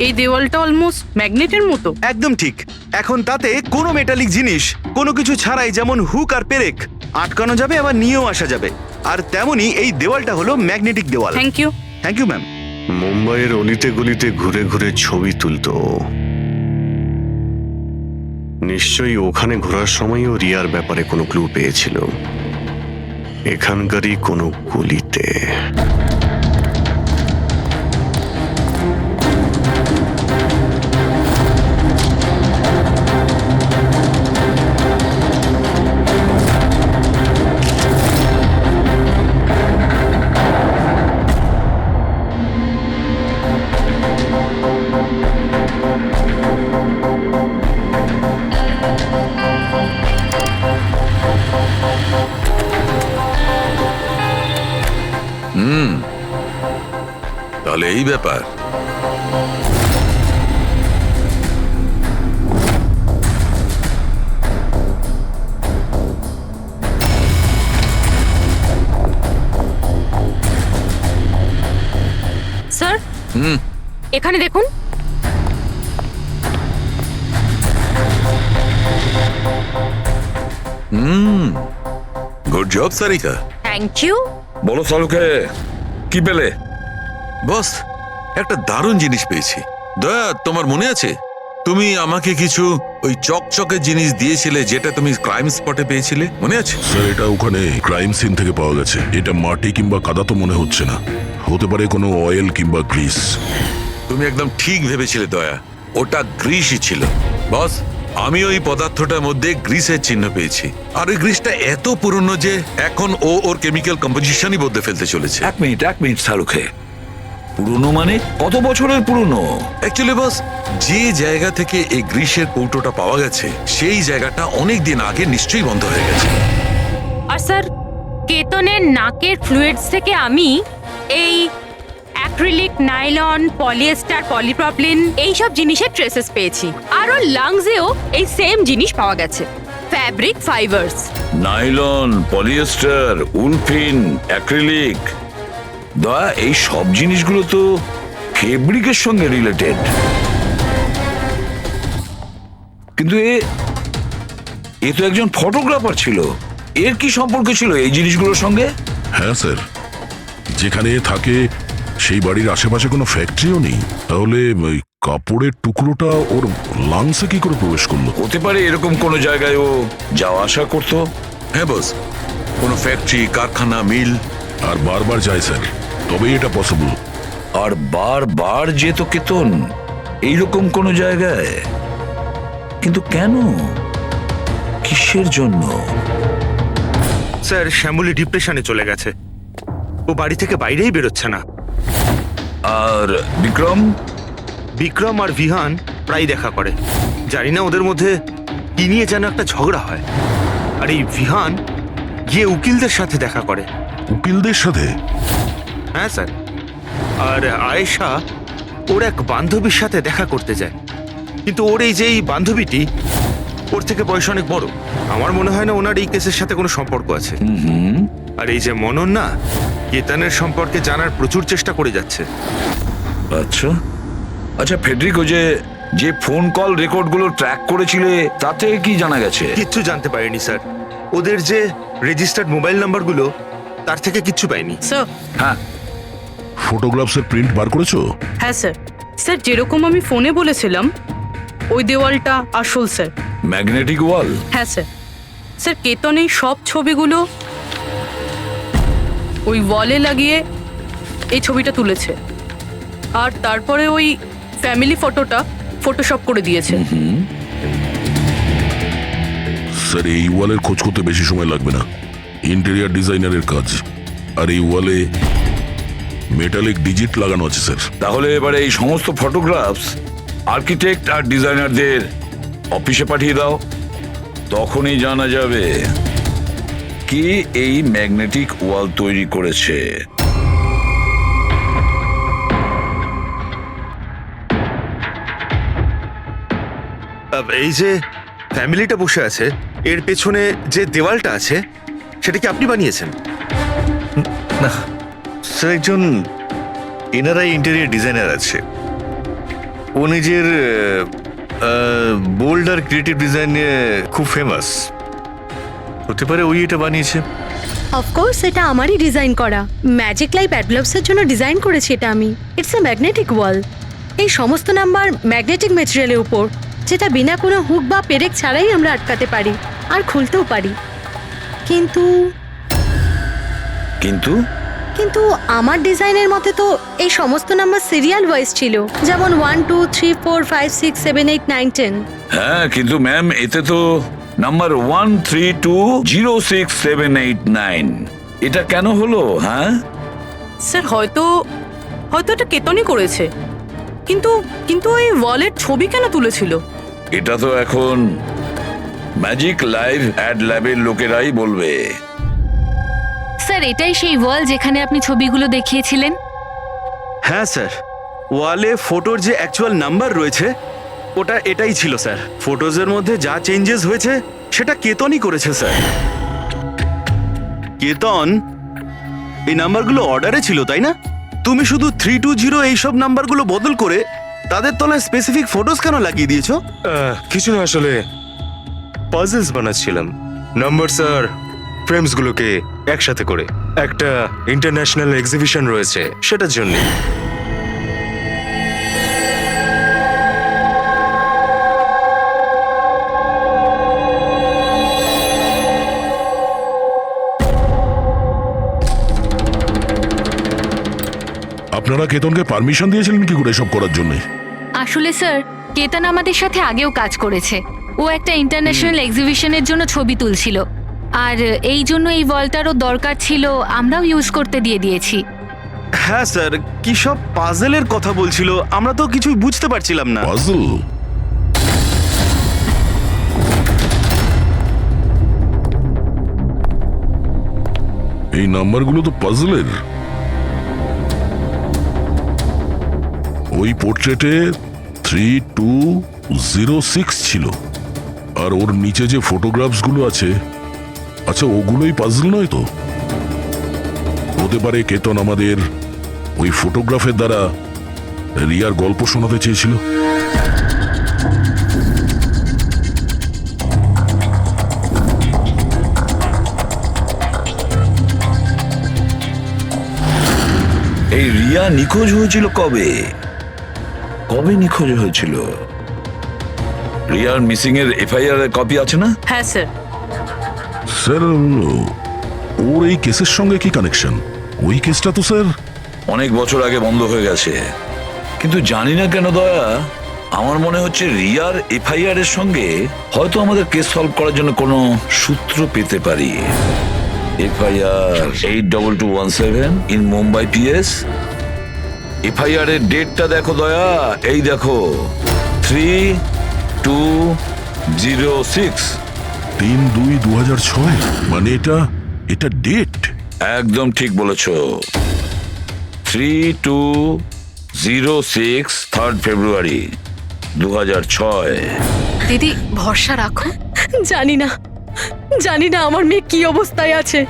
এই দেওয়ালটা অলমোস্ট ম্যাগনেটের মতো? একদম ঠিক। এখন তাতে কোনো মেটালিক জিনিস কোনো কিছু ছাড়াই, যেমন হুক আর পেরেক, আটকানো যাবে, আবার নিয়েও আসা যাবে। আর তেমনই এই দেওয়ালটা হলো ম্যাগনেটিক দেওয়াল। Thank you. Thank you ma'am. মুম্বাইয়ের অলিতে গলিতে ঘুরে ঘুরে ছবি তুলতো, নিশ্চয়ই ওখানে ঘোরার সময়ও রিয়ার ব্যাপারে কোনো ক্লু পেয়েছিল, এখানকারই কোনো গলিতে। তাহলে এই ব্যাপার। স্যার, এখানে দেখুন। Good job Sarika. Thank you. বলো সালুকে, কি পেলে? বস, একটা দারুণ জিনিস পেয়েছি। দয়া, তোমার মনে আছে তুমি আমাকে কিছু ওই চকচকে জিনিস দিয়েছিলে, যেটা তুমি ক্রাইম স্পটে পেয়েছিলে, মনে আছে? স্যার, এটা ওখানে ক্রাইম সিন থেকে পাওয়া গেছে। এটা মাটি কিংবা কাদা তো মনে হচ্ছে না, হতে পারে কোনো অয়েল কিংবা গ্রিস। তুমি একদম ঠিক ভেবেছিলে দয়া, ওটা গ্রিসই ছিল। বস, আমি ওই পদার্থটার মধ্যে গ্রিসের চিহ্ন পেয়েছি, আর ওই গ্রিসটা এত পুরনো যে এখন ও ওর কেমিক্যাল কম্পোজিশনই বদলে ফেলতে চলেছে। এক মিনিট সালুকে, পুরনো মানে কত বছরের পুরনো? অ্যাকচুয়ালি বস, যে জায়গা থেকে এই গ্রিসের কৌটোটা পাওয়া গেছে সেই জায়গাটা অনেক দিন আগে নিশ্চয়ই বন্ধ হয়ে গেছে। আর স্যার, কেতনের নাকের ফ্লুইডস থেকে আমি এই অ্যাক্রিলিক, নাইলন, পলিয়েস্টার, পলিপ্রপিলিন এইসব জিনিসের ট্রেসেস পেয়েছি। আর ওর লাংসেও এই সেম জিনিস পাওয়া গেছে, fabric fibres. Nylon, polyester, olefin, acrylic. দয়া, এই সব জিনিসগুলো তো ফেব্রিকের সঙ্গে রিলেটেড, কিন্তু এ তো একজন ফটোগ্রাফার ছিল, এর কি সম্পর্ক ছিল এই জিনিসগুলোর সঙ্গে? হ্যাঁ স্যার, যেখানে থাকে সেই বাড়ির আশেপাশে কোনো ফ্যাক্টরিও নেই, তাহলে ওই কাপড়ের টুকরোটা ওর লাংসে কি করে প্রবেশ করলো? হতে পারে এরকম কোনো জায়গায় ও যাওয়া আসা করতো। হ্যাঁ বস, কোনো ফ্যাক্টরি, কারখানা, মিল। আর বারবার যায় স্যার, তবেই এটা পসিবল। আর বারবার যেত কেতন এইরকম কোনো জায়গায়, কিন্তু কেন, কিসের জন্য? স্যার, শ্যামলী ডিপ্রেশনে চলে গেছে, ও বাড়ি থেকে বাইরেই বেরোচ্ছে না। আর বিক্রম? বিক্রম আর বিহান প্রায় দেখা করে। জানি না ওদের মধ্যে কি নিয়ে যেন একটা ঝগড়া হয়। আর এই বিহান গিয়ে উকিলদের সাথে দেখা করে। উকিলদের সাথে? হ্যাঁ স্যার। আর আয়েশা ওর এক বান্ধবীর সাথে দেখা করতে যায়, কিন্তু ওর এই যে এই বান্ধবীটি ওর থেকে বয়স অনেক বড়। আমার মনে হয় না ওনার এই কেসের সাথে কোনো সম্পর্ক আছে। আর এই যে মনন না, কেতনের সম্পর্কে জানার প্রচুর চেষ্টা করে যাচ্ছে। আচ্ছা আচ্ছা, ফেডরিকো যে ফোন কল রেকর্ডগুলো ট্র্যাক করেছিলে তাতে কি জানা গেছে? কিচ্ছু জানতে পারিনি স্যার। ওদের যে রেজিস্টার্ড মোবাইল নাম্বারগুলো, তার থেকে কিচ্ছু পাইনি। স্যার। হ্যাঁ, ফটোগ্রাফসের প্রিন্ট বার করেছো? হ্যাঁ স্যার। স্যার, যেরকম আমি ফোনে বলেছিলাম ওই দেওয়ালটা আসল স্যার। ম্যাগনেটিক ওয়াল? হ্যাঁ স্যার। স্যার, কেতন এই সব ছবিগুলো ওই ওয়ালে লাগিয়ে এই ছবিটা তুলেছে, আর তারপরে ওই ফ্যামিলি ফটোটা ফটোশপ করে দিয়েছে। স্যার, এই ওয়ালের খোঁজ করতে বেশি সময় লাগবে না, ইন্টেরিয়ার ডিজাইনারের কাজ। আর এই ওয়ালে মেটালিক ডিজিট লাগানো আছে স্যার। তাহলে এবারে এই সমস্ত ফটোগ্রাফস আর্কিটেক্ট আর ডিজাইনারদের অফিসে পাঠিয়ে দাও, তখনই জানা যাবে কে এই ম্যাগনেটিক ওয়াল তৈরি করেছে। এই যে ফ্যামিলিটা বসে আছে, এর পেছনে যে দেওয়ালটা আছে, সেটা কি আপনি বানিয়েছেন? না স্যার, একজন এনআরআই ইন্টেরিয়ার ডিজাইনার আছে, ও নিজের বোল্ড আর ক্রিয়েটিভ ডিজাইন নিয়ে খুব ফেমাস। হতে পারে ওই এটা বানিয়েছে। অফকোর্স এটা আমারই ডিজাইন করা। ম্যাজিক লাইফ অ্যাডব্লবসের জন্য ডিজাইন করেছি এটা আমি। ইটস এ ম্যাগনেটিক ওয়াল। এই সমস্ত নাম্বার ম্যাগনেটিক ম্যাটেরিয়ালের উপর, যেটা বিনা কোনো হুক বা পেরেক ছাড়াই আমরা আটকাতে পারি আর খুলতেও পারি। কিন্তু কিন্তু কিন্তু আমার ডিজাইনের মতে তো এই সমস্ত নাম্বার সিরিয়াল ওয়াইজ ছিল, যেমন 1 2 3 4 5 6 7 8 9 10। হ্যাঁ, কিন্তু ম্যাম এতে তো নাম্বার 1320678 এটা কেন হলো? হ্যাঁ স্যার, হয়তো এটা কেতনই করেছে, কিন্তু কিন্তু এই ওয়ালের ছবি কেন তুলেছিল? এটা তো এখন ম্যাজিক লাইভ অ্যাড ল্যাবের লোকেরাই বলবে। স্যার, এটাই সেই ওয়াল যেখানে আপনি ছবিগুলো দেখিয়েছিলেন? হ্যাঁ স্যার, ওয়ালে ফটোর যে অ্যাকচুয়াল নাম্বার রয়েছে ওটা এটাই ছিল স্যার। ফটোজের মধ্যে যা চেঞ্জেস হয়েছে সেটা কেতনই করেছে স্যার। কেতন, এই নাম্বারগুলো অর্ডারে ছিল তাই না? তুমি শুধু 320 এইসব নাম্বারগুলো বদল করে তাদের তলায় স্পেসিফিক ফটোজ কেন লাগিয়ে দিয়েছো? কিছু না, আসলে পাজলস বানাচ্ছিলাম। নাম্বার স্যার, ফ্রেমসগুলোকে একসাথে করে একটা ইন্টারন্যাশনাল এক্সিবিশন রয়েছে, সেটার জন্য। আপনারা কেতনকে পারমিশন দিয়েছিলেন কি করে এসব করার জন্য? আসলে স্যার, কেতন আমাদের সাথে আগেও কাজ করেছে। ও একটা ইন্টারন্যাশনাল এক্সিবিশনের জন্য ছবি তুলছিল, আর এই জন্য এই ওয়ালটারও দরকার ছিল, আমরাও ইউজ করতে দিয়ে দিয়েছি। হ্যাঁ স্যার, কি সব পাজলের কথা বলছিল, আমরা তো কিছুই বুঝতে পারছিলাম না। পাজল? এই নাম্বারগুলো তো পাজলের। ওই পোর্ট্রেটে 3206 ছিল, আর ওর নিচে যে ফটোগ্রাফসগুলো আছে, আচ্ছা ওগুলোই পাজল নয় তো? হতে পারে কেতন আমাদের ওই ফটোগ্রাফের দ্বারা রিয়ার গল্প শোনাতে চেয়েছিল। এই রিয়া নিখোঁজ হয়েছিল কবে? কবে নিখোঁজ হয়েছিল? রিয়ার মিসিং এর এফআইআর এর কপি আছে না? হ্যাঁ স্যার। স্যার ওর এই কেসের সঙ্গে কি কানেকশন? ওই কেসটা তো স্যার অনেক বছর আগে বন্ধ হয়ে গেছে, কিন্তু জানি না কেন দয়া, আমার মনে হচ্ছে রিয়ার এফআইআর এর সঙ্গে হয়তো আমাদের কেস সলভ করার জন্য কোনো সূত্র পেতে পারি। FIR 82217 in Mumbai PS. FIR এর ডেটটা দেখো দয়া, এই দেখো 3206। 3/2/2006, মানে এটা ডেট একদম ঠিক বলেছো। 3206 3rd ফেব্রুয়ারি 2006। দিদি ভরসা রাখো। জানি না আমার মেয়ে কি অবস্থায় আছে।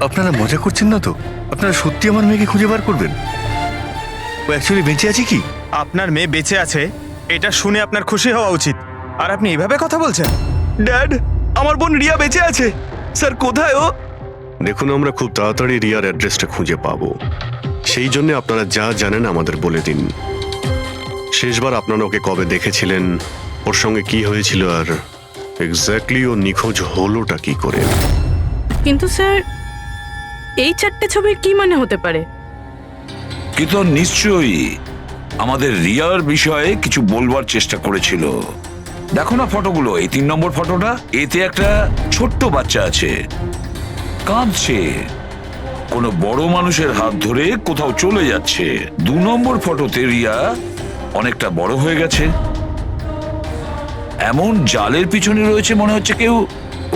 আপনারা মজা করছেন না তো? আপনারা সত্যি আমার মেয়েকে খুঁজে বার করবেন? ও অ্যাকচুয়ালি বেঁচে আছে কি? আপনার মেয়ে বেঁচে আছে এটা শুনে আপনার খুশি হওয়া উচিত, আর আপনি এভাবে কথা বলছেন। ড্যাড, আমার বোন রিয়া বেঁচে আছে। স্যার কোথায় ও? দেখুন, আমরা খুব তাড়াতাড়ি রিয়ার অ্যাড্রেসটা খুঁজে পাবো। সেই জন্য আপনারা যা জানেন আমাদের বলে দিন। শেষবার আপনারা ওকে কবে দেখেছিলেন, ওর সঙ্গে কি হয়েছিল, আর এক্স্যাক্টলি ও নিখোঁজ হলোটা কি করে। কিন্তু স্যার, এই 4টে ছবির কি মানে হতে পারে? কি তো নিশ্চয়ই আমাদের রিয়ার বিষয়ে কিছু বলবার চেষ্টা করেছিল। দেখো না ফটোগুলো, এই 3 নম্বর ফটোটা, এতে একটা ছোট্ট বাচ্চা আছে, কাঁদছে, কোনো বড় মানুষের হাত ধরে কোথাও চলে যাচ্ছে। 2 নম্বর ফটোতে রিয়া অনেকটা বড় হয়ে গেছে, এমন জালের পিছনে রয়েছে, মনে হচ্ছে কেউ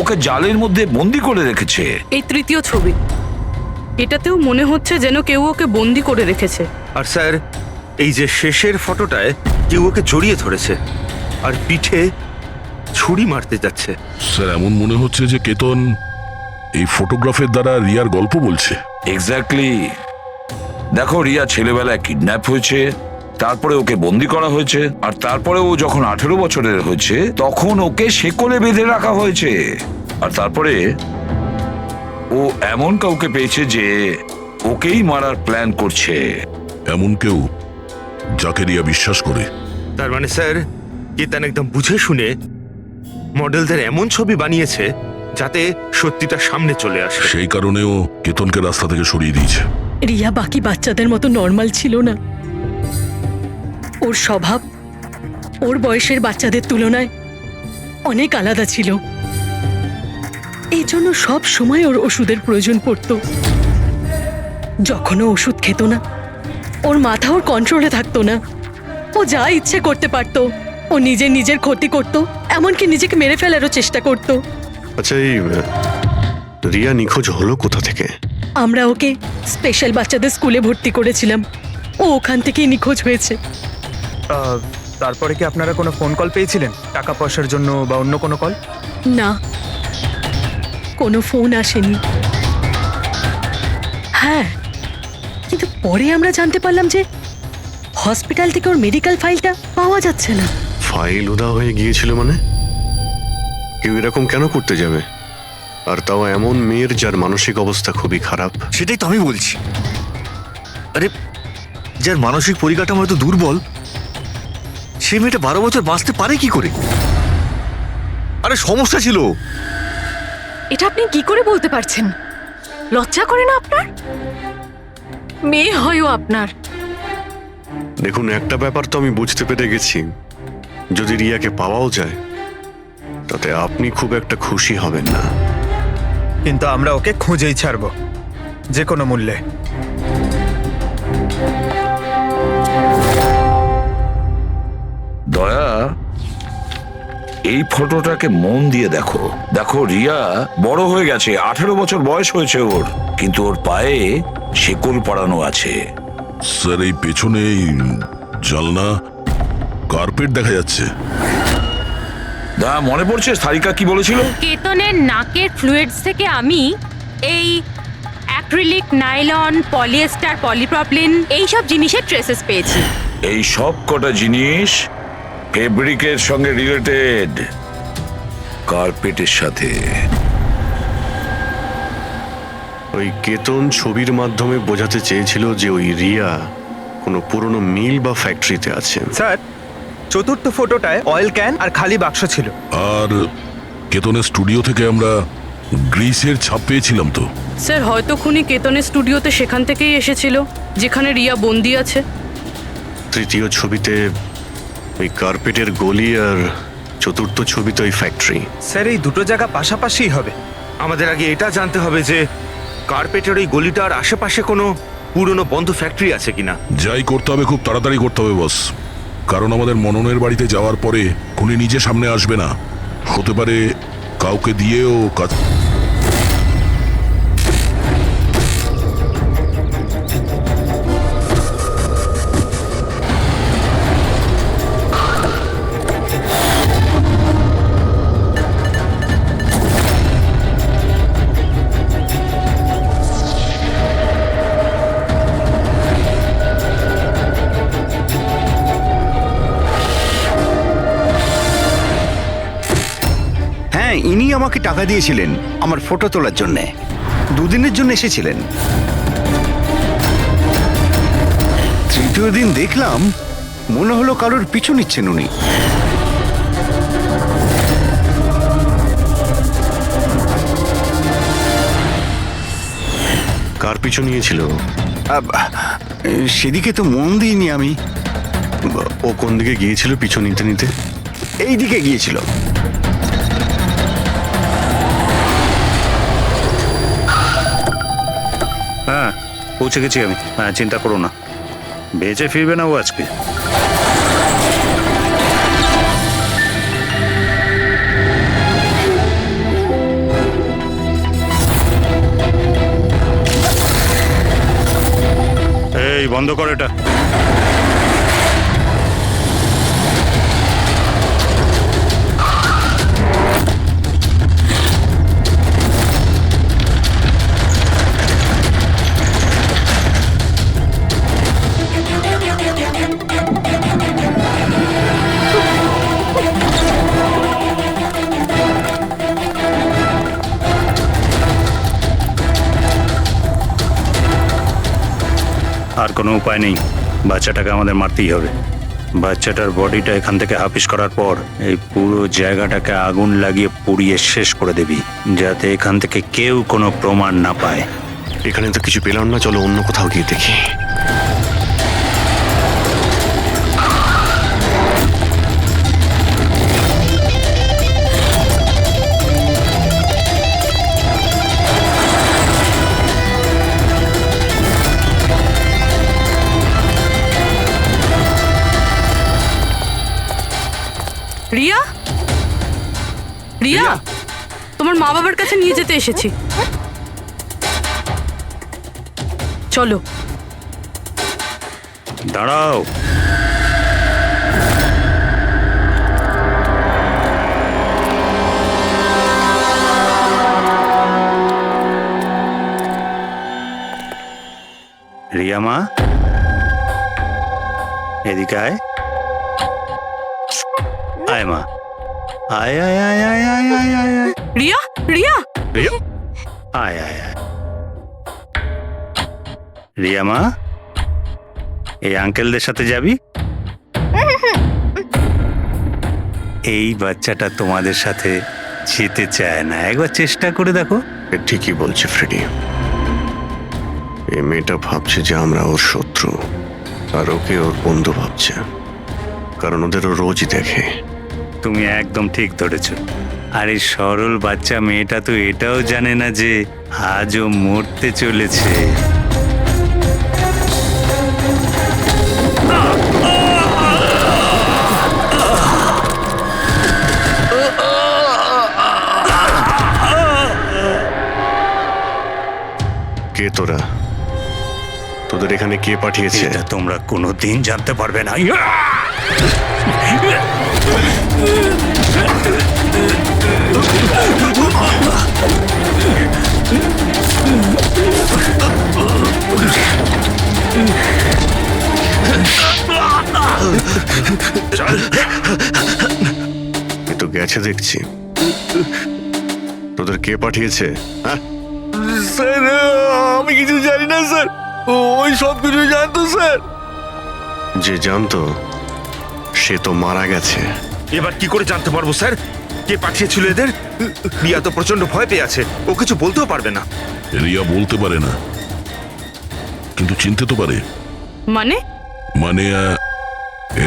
ওকে জালের মধ্যে বন্দি করে রেখেছে। এই 3য় ছবি, এটাতেও মনে হচ্ছে যেন কেউ ওকে বন্দি করে রেখেছে। আর স্যার, এই যে শেষের ফটোটায় কেউ ওকে জড়িয়ে ধরেছে আর পিঠে ছুরি মারতে যাচ্ছে। স্যার এমন মনে হচ্ছে যে কেতন এই ফটোগ্রাফের দ্বারা রিয়ার গল্প বলছে। এক্স্যাক্টলি। দেখো, রিয়া ছেলেবেলায় কিডন্যাপ হয়েছে, তারপরে ওকে বন্দি করা হয়েছে, আর তারপরে ও যখন 18 বছরের হয়েছে তখন ওকে শেকলে বেঁধে রাখা হয়েছে, আর তারপরে ও এমন কাউকে পেয়েছে যে ওকেই মারার প্ল্যান করছে। এমন কেউ যাকে রিয়া বিশ্বাস করে। তার মানে স্যার, কেতন একদম বুঝে শুনে মডেলদের এমন ছবি বানিয়েছে যাতে সত্যিটা সামনে চলে আসে। সেই কারণেও কেতনকে রাস্তা থেকে সরিয়ে দিয়েছে। রিয়া বাকি বাচ্চাদের মতো নর্মাল ছিল না। ওর স্বভাব ওর বয়সের বাচ্চাদের তুলনায় অনেক আলাদা ছিল। এই জন্য সব সময় ওর ওষুধের প্রয়োজন পড়তো। যখন ও ওষুধ খেত না, ওর মাথা ওর কন্ট্রোলে থাকতো না। ও যা ইচ্ছে করতে পারতো। ও নিজের ক্ষতি করতো, এমনকি নিজেকে মেরে ফেলারও চেষ্টা করতো। আচ্ছা, এই রিয়া নিখোঁজ হলো কোথা থেকে? আমরা ওকে স্পেশাল বাচ্চাদের স্কুলে ভর্তি করেছিলাম, ও ওখান থেকেই নিখোঁজ হয়েছে। তারপরে কি আপনারা কোনো ফোন কল পেয়েছিলেন টাকা পয়সার জন্য বা অন্য কোনো কল? না, কোনো ফোন আসেনি। হ্যাঁ, কিন্তু পরে আমরা জানতে পারলাম যে হসপিটাল থেকে ওর মেডিকেল ফাইলটা পাওয়া যাচ্ছে না। ফাইল উদা হয়ে গিয়েছিল মানে? কেউ এরকম কেন করতে যাবে, আর তাও এমন মেয়ের যার মানসিক অবস্থা খুবই খারাপ? সেটাই তো আমি বলছি। আরে, যার মানসিক পরিকাঠামো এত দুর্বল, সে মেয়েটা 12 বছর বাঁচতে পারে কি করে? আরে সমস্যা ছিল। এটা আপনি কি করে বলতে পারছেন? লজ্জা করে না আপনার? মেয়ে হয়ও আপনার। দেখুন, একটা ব্যাপার তো আমি বুঝতে পেরে গেছি, যদি রিয়াকে পাওয়াও যায় তাতে আপনি খুব একটা খুশি হবেন না। কিন্তু আমরা ওকে খুঁজেই ছাড়বো, যে কোনো মূল্যে। দয়া, এই ফটোটাকে মন দিয়ে দেখো। দেখো, রিয়া বড় হয়ে গেছে, 18 বছর বয়স হয়েছে ওর, কিন্তু ওর পায়ে শেকল পরানো আছে। স্যার, এই পেছনে জানলা কার্পেট দেখা যাচ্ছে। দা, মনে পড়ছে সারিকা কি বলেছিল? কেতনের নাকের ফ্লুইডস থেকে আমি এই অ্যাক্রিলিক, নাইলন, পলিয়েস্টার, পলিপ্রপলিন এইসব জিনিসের ট্রেসেস পেয়েছি। এই সব কটা জিনিস ফেব্রিকের সঙ্গে রিলেটেড, কার্পেটের সাথে। ওই কেতন ছবির মাধ্যমে বোঝাতে চেয়েছিল যে ওই রিয়া কোনো পুরনো মিল বা ফ্যাক্টরিতে আছে। স্যার চতুর্থ ফটোটায় অয়েল ক্যান আর খালি বাক্স ছিল। আর কেতনের স্টুডিও থেকে আমরা গ্রিসের ছাপ পেয়েছিলাম তো। স্যার হয়তো খুনি কেতনের স্টুডিওতে সেখান থেকেই এসেছিল যেখানে রিয়া বন্দি আছে। তৃতীয় ছবিতে ওই কার্পেটের গলি আর চতুর্থ ছবিতে ওই ফ্যাক্টরি। স্যার এই দুটো জায়গা পাশাপাশিই হবে। আমাদের আগে এটা জানতে হবে যে কার্পেটের ওই গলিটার আশেপাশে কোনো পুরনো বন্ধ ফ্যাক্টরি আছে কিনা। যাই করতে হবে খুব তাড়াতাড়ি করতে হবে বস, কারণ আমাদের মননের বাড়িতে যাওয়ার পরে খুনি নিজে সামনে আসবে না, হতে পারে কাউকে দিয়েও কাজ। হ্যাঁ, ইনি আমাকে টাকা দিয়েছিলেন আমার ফটো তোলার জন্য। দুদিনের জন্য এসেছিলেন। তৃতীয় দিন দেখলাম মনে হলো কারোর পিছু নিচ্ছেন উনি। কার পিছু নিয়েছিল? সেদিকে তো মন দিইনি আমি। ও কোন দিকে গিয়েছিল পিছু নিতে নিতে? এই দিকে গিয়েছিল। হ্যাঁ পৌঁছে গেছি আমি, হ্যাঁ চিন্তা করো না, বেঁচে ফিরবে না ও আজকে। এই বন্ধ কর এটা। আর কোনো উপায় নেই, বাচ্চাটাকে আমাদের মারতেই হবে। বাচ্চাটার বডিটা এখান থেকে হাফিস করার পর এই পুরো জায়গাটাকে আগুন লাগিয়ে পুড়িয়ে শেষ করে দিবি, যাতে এখান থেকে কেউ কোনো প্রমাণ না পায়। এখানে তো কিছু পেলাম না, চলো অন্য কোথাও গিয়ে দেখি। রিয়া, রিয়া, তোমার মা বাবার কাছে নিয়ে যেতে এসেছি, চলো। দাঁড়াও, রিয়া মা এদিকে আয়। আয় মা, আয় আয় আয় আয় আয় আয় আয় আয়। রিয়া, রিয়া, রিয়া, আয় আয় আয়। রিয়া মা, এই আঙ্কেলদের সাথে যাবি? এই বাচ্চাটা তোমাদের সাথে যেতে চায় না, একবার চেষ্টা করে দেখো। ঠিকই বলছে ফ্রেডি, এই মেয়েটা ভাবছে যে আমরা ওর শত্রু, আর ওকে ওর বন্ধু ভাবছে, কারণ ওদেরও রোজই দেখে। তুমি একদম ঠিক ধরেছ। আর এই সরল বাচ্চা মেয়েটা তো এটাও জানে না যে আজও মরতে চলেছে। কে তোরা? তোদের এখানে কে পাঠিয়েছে? এটা তোমরা কোনোদিন জানতে পারবে না। এ তো গেছে দেখছি। তোদের কে পাঠিয়েছে? হ্যাঁ স্যার আমি কিছু জানি না স্যার, ওই সব কিছু জানতো স্যার। যে জানতো সে তো মারা গেছে। এবার কি করে জানতে পারবো স্যার কে পাঠিয়েছিল এদের? রিয়া তো প্রচন্ড ভয় পেয়ে আছে, ও কিছু বলতেও পারবে না। রিয়া বলতে পারে না, কিন্তু চিনতে তো পারে। মানে মানে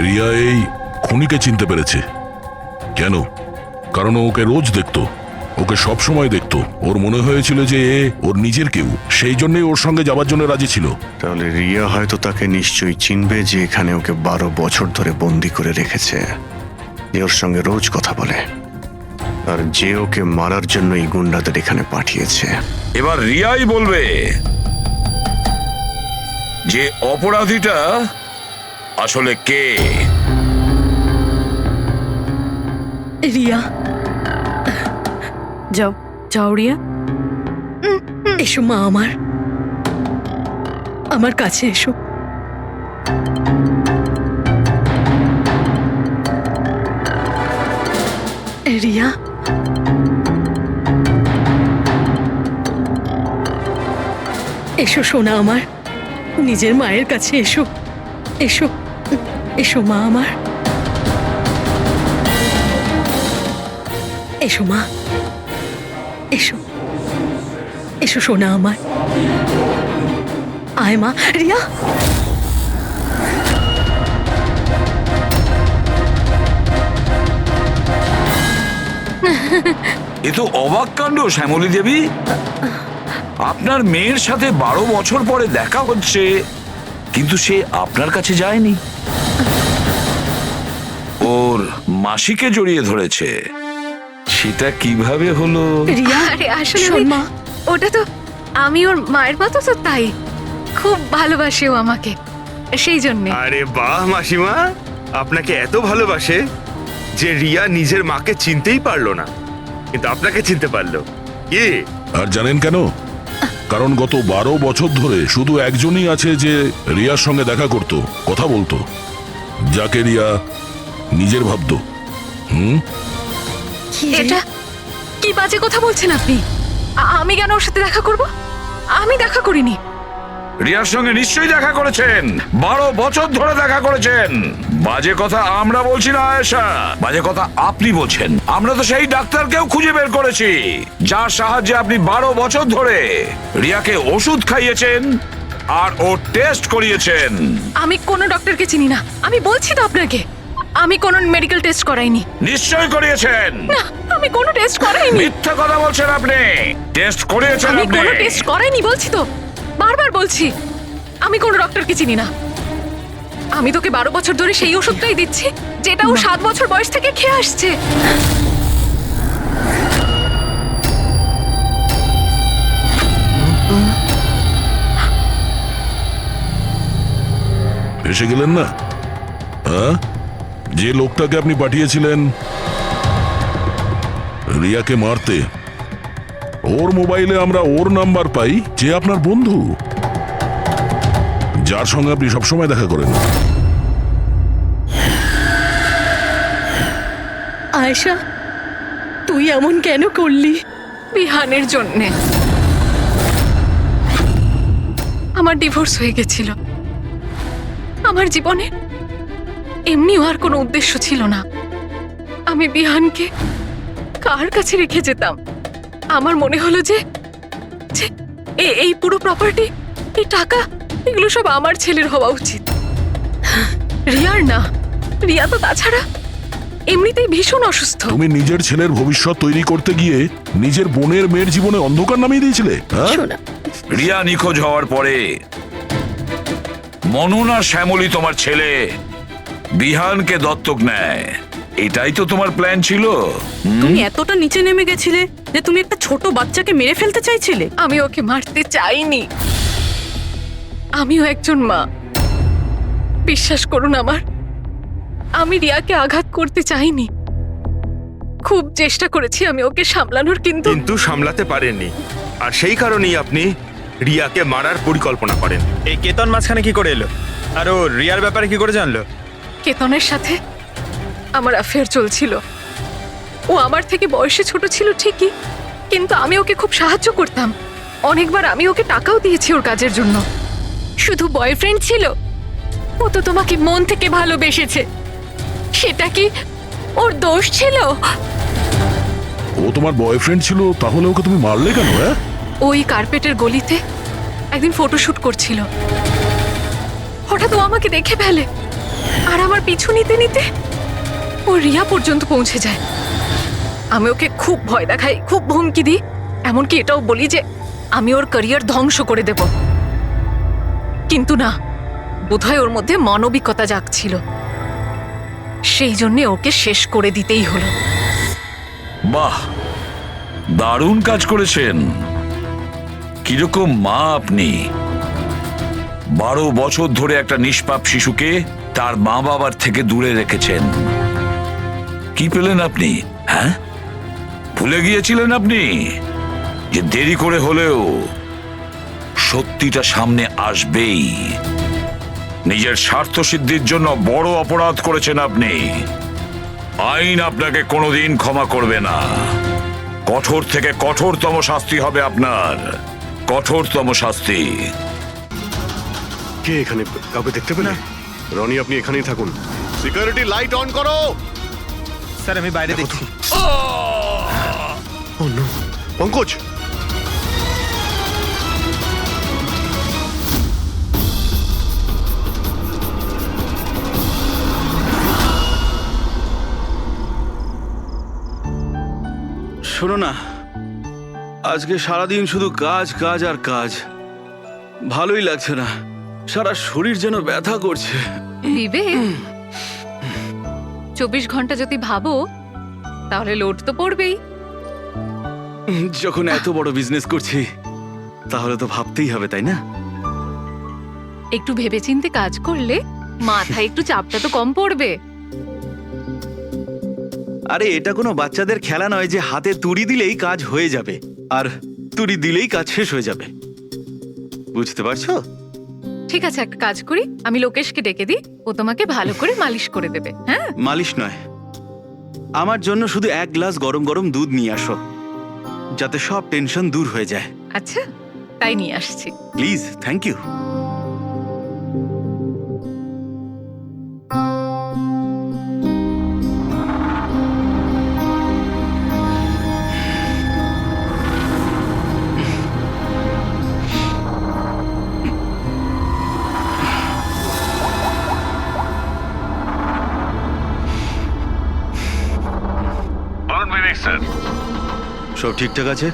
রিয়া এই খুনিকে চিনতে পেরেছে। কেন? কারণ ও ওকে রোজ দেখতো, ওকে সব সময় দেখতো। ওর মনে হয়েছিল যে এ ওর নিজের কেউ, সেই জন্যই ওর সঙ্গে যাবার জন্য রাজি ছিল। তাহলে রিয়া হয়তো তাকে নিশ্চয়ই চিনবে যে এখানে ওকে 12 বছর ধরে বন্দি করে রেখেছে, যে ওর সঙ্গে রোজ কথা বলে, আর যে ওকে মারার জন্য এই গুন্ডাদের এখানে পাঠিয়েছে। এবার রিয়াই বলবে যে অপরাধীটা আসলে কে। রিয়া, যাও যাও রিয়া। এসো মা, আমার কাছে এসো। রিয়া, এসো সোনা আমার, নিজের মায়ের কাছে এসো। এসো এসো মা আমার, এসো মা, এসো এসো সোনা আমার। আয় মা। রিয়া, এ তো অবাক কাণ্ড শ্যামলী দেবী। আপনার মেয়ের সাথে 12 বছর পরে দেখা হচ্ছে, কিন্তু সে আপনার কাছে যায়নি, ওর মাসিকে জড়িয়ে ধরেছে। সেটা কিভাবে হলো? রিয়া, আরে আসলে শোন মা, ওটা তো আমি ওর মায়ের মতো, তো তাই খুব ভালোবাসে ও আমাকে, সেই জন্যে। আরে বাহ মাসিমা, আপনাকে এত ভালোবাসে যে রিয়া নিজের মাকে চিনতেই পারলো না, কিন্তু আপনাকে চিনতে পারলো। কি? আর জানেন কেন? কারণ গত 12 বছর ধরে শুধু একজনই আছে যে রিয়ার সঙ্গে দেখা করত, কথা বলতো, যাকে রিয়া নিজের ভাবতো। এটা কি বাজে কথা বলছেন আপনি? আমি কেন ওর সাথে দেখা করব? আমি দেখা করিনি। রিয়ার সঙ্গে নিশ্চয়ই দেখা করেছেন, 12 বছর ধরে দেখা করেছেন। বাজে কথা আমরা বলছি না আয়েশা, বাজে কথা আপনি বলছেন। আমরা তো সেই ডাক্তারকেও খুঁজে বের করেছি যার সাহায্যে আপনি 12 বছর ধরে রিয়াকে ওষুধ খাইয়েছেন আর ও টেস্ট করিয়েছেন। আমি কোনো ডক্টরকে চিনি না, আমি বলছি তো আপনাকে, আমি কোনো মেডিকেল টেস্ট করাইনি। নিশ্চয়ই করিয়েছেন। না, আমি কোনো টেস্ট করাইনি। মিথ্যা কথা বলছেন আপনি। টেস্ট করিয়েছেন আমি আপনি। কোনো টেস্ট করাইনি বলছি তো, বারবার বলছি, আমি কোনো ডক্টরকে চিনি না। আমি তোকে 12 বছর ধরে সেই ওষুধটাই দিচ্ছি যেটা ও 7 বছর বয়স থেকে খেয়ে আসছে। এসে গেলেন না? হ্যাঁ, যে লোকটাকে আপনি পাঠিয়েছিলেন রিয়াকে মারতে, ওর মোবাইলে আমরা ওর নাম্বার পাই, যে আপনার বন্ধু, যার সঙ্গে আপনি সবসময় দেখা করেন। আয়েশা, তুই এমন কেন করলি? বিহানের জন্যে। আমার ডিভোর্স হয়ে গেছিল, আমার জীবনে এমনিও আর কোনো উদ্দেশ্য ছিল না। আমি বিহানকে কার কাছে রেখে যেতাম? আমার মনে হলো যে এই পুরো প্রপার্টি, এই টাকা, এগুলো সব আমার ছেলের হওয়া উচিত, রিয়ার না। রিয়া তো তাছাড়া এমনিতেই ভীষণ অসুস্থ। তুমি নিজের ছেলের ভবিষ্যৎ তৈরি করতে গিয়ে নিজের বোনের মেয়ের জীবনে অন্ধকার নামিয়ে দিয়েছিলে। রিয়া নিখোঁজ হওয়ার পরে মনন আর শ্যামলী তোমার ছেলে বিহানকে দত্তক নেয়, এটাই তো তোমার প্ল্যান ছিল। তুমি এতটা নিচে নেমে গেছিলে যে তুমি একটা ছোট বাচ্চাকে মেরে ফেলতে চাইছিলে? আমি ওকে মারতে চাইনি, আমিও একজন মা। বিশ্বাস করুন আমার, আমি রিয়াকে আঘাত করতে চাইনি। খুব চেষ্টা করেছি আমি ওকে সামলানোর, কিন্তু সামলাতে পারেননি, আর সেই কারণেই আপনি রিয়াকে মারার পরিকল্পনা করেন। এই কেতন মাঝখানে কি করে এলো? আর ও রিয়ার ব্যাপারে কি করে জানলো? কেতনের সাথে আমার অ্যাফেয়ার চলছিল। ও আমার থেকে বয়সে ছোট ছিল ঠিকই, কিন্তু আমি ওকে খুব সাহায্য করতাম। অনেকবার আমি ওকে টাকাও দিয়েছি ওর কাজের জন্য। শুধু বয়ফ্রেন্ড ছিল? ও তো তোমাকে মন থেকে ভালোবেসেছে। সেটা কি ওর দোষ ছিল? ও তোমার বয়ফ্রেন্ড ছিল, তাহলে ওকে তুমি মারলে কেন? হ্যাঁ, ওই কার্পেটের গলিতে একদিন ফটোশুট করছিল, হঠাৎ ও আমাকে দেখে ফেলে, আর আমার পিছু নিতে নিতে ও রিয়া পর্যন্ত পৌঁছে যায়। আমি ওকে খুব ভয় দেখাই, খুব হুমকি দিই, এমনকি এটাও বলি যে আমি ওর ক্যারিয়ার ধ্বংস করে দেব। কিন্তু না, বোধহয় ওর মধ্যে মানবিকতা জাগছিল, সেই জন্যে ওকে শেষ করে দিতেই হলো। বাহ, দারুণ কাজ করেছেন। কিরকম মা আপনি! 12 বছর ধরে একটা নিষ্পাপ শিশুকে তার মা বাবার থেকে দূরে রেখেছেন। কি পেলেন আপনি? হ্যাঁ, ভুলে গিয়েছিলেন আপনি যে দেরি করে হলেও সত্যিটা সামনে আসবেই। নিজের স্বার্থ সিদ্ধির জন্য বড় অপরাধ করেছেন আপনি। আইন আপনাকে কোনোদিন ক্ষমা করবে না। কঠোর থেকে কঠোরতম শাস্তি হবে আপনার, কঠোরতম শাস্তি। কে এখানে? কাউকে দেখতে পেলে? রনি, আপনি এখানেই থাকুন। সিকিউরিটি লাইট অন করো। স্যার আমি বাইরে দেখছি। পঙ্কজ, শোনো না, আজকে সারাদিন শুধু কাজ কাজ আর কাজ, ভালোই লাগছে না, সারা শরীর যেন ব্যথা করছে। বিবেক, 24 ঘন্টা যদি ভাবো তাহলে লোড তো পড়বেই। যখন এত বড় বিজনেস করছি তাহলে তো ভাবতেই হবে, তাই না? একটু ভেবেচিন্তে কাজ করলে মাথায় একটু চাপটা তো কম পড়বে। আরে এটা কোনো বাচ্চাদের খেলা নয় যে হাতে তুড়ি দিলেই কাজ হয়ে যাবে আর তুড়ি দিলেই কাজ শেষ হয়ে যাবে, বুঝতে পারছো? ঠিক আছে, একটা কাজ করি, আমি লোকেশকে ডেকে দিই, ও তোমাকে ভালো করে মালিশ করে দেবে। হ্যাঁ, মালিশ নয়, আমার জন্য শুধু 1 গ্লাস গরম গরম দুধ নিয়ে আসো, যাতে সব টেনশন দূর হয়ে যায়। আচ্ছা, তাই নিয়ে আসছি। Please, thank you. বলুন বিবেক স্যার। সব ঠিকঠাক আছে?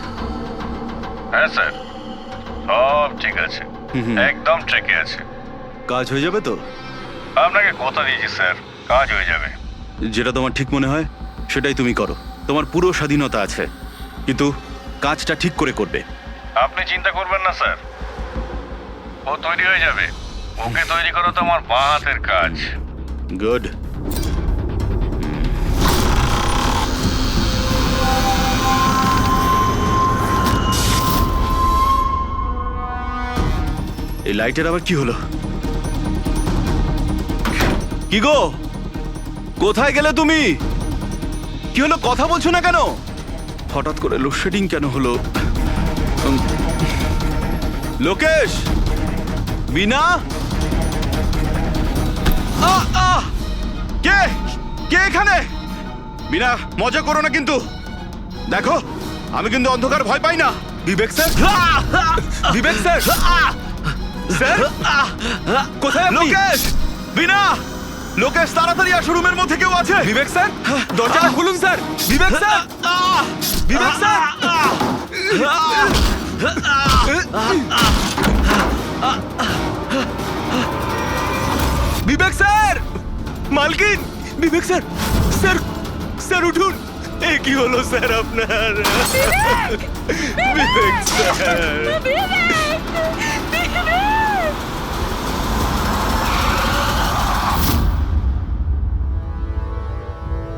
হ্যাঁ স্যার, সব ঠিক আছে, একদম ট্রেকে আছে। কাজ হয়ে যাবে তো? আপনাকে কথা দিয়েছি স্যার, কাজ হয়ে যাবে। যেটা তোমার ঠিক মনে হয় সেটাই তুমি করো, তোমার পুরো স্বাধীনতা আছে, কিন্তু কাজটা ঠিক করে করবে। আপনি চিন্তা করবেন না স্যার, ও তৈরি হয়ে যাবে। ওকে তৈরি করা তো আমার বাঁ হাতের কাজ। গুড। এই লাইটের আবার কি হলো? কি গো, কোথায় গেলে তুমি? কি হলো, কথা বলছো না কেন? হঠাৎ করে লোডশেডিং কেন হলো? লোকেশ, বিনা, কে কে এখানে? বিনা, মজা করো না কিন্তু। দেখো, আমি কিন্তু অন্ধকার ভয় পাই না। বিবেক স্যার, বিবেক স্যার, স্যার কোথায় আপনি? লোকেশ, বিনা, লোকেশ তাড়াতাড়ি আসো, রুমের মধ্যে কেউ আছে। বিবেক স্যার, দরজাটা খুলুন স্যার। বিবেক স্যার, বিবেক স্যার, বিবেক স্যার, মালকিন, বিবেক স্যার, স্যার, স্যার উঠুন। এ কি হলো স্যার আপনার? বিবেক স্যার,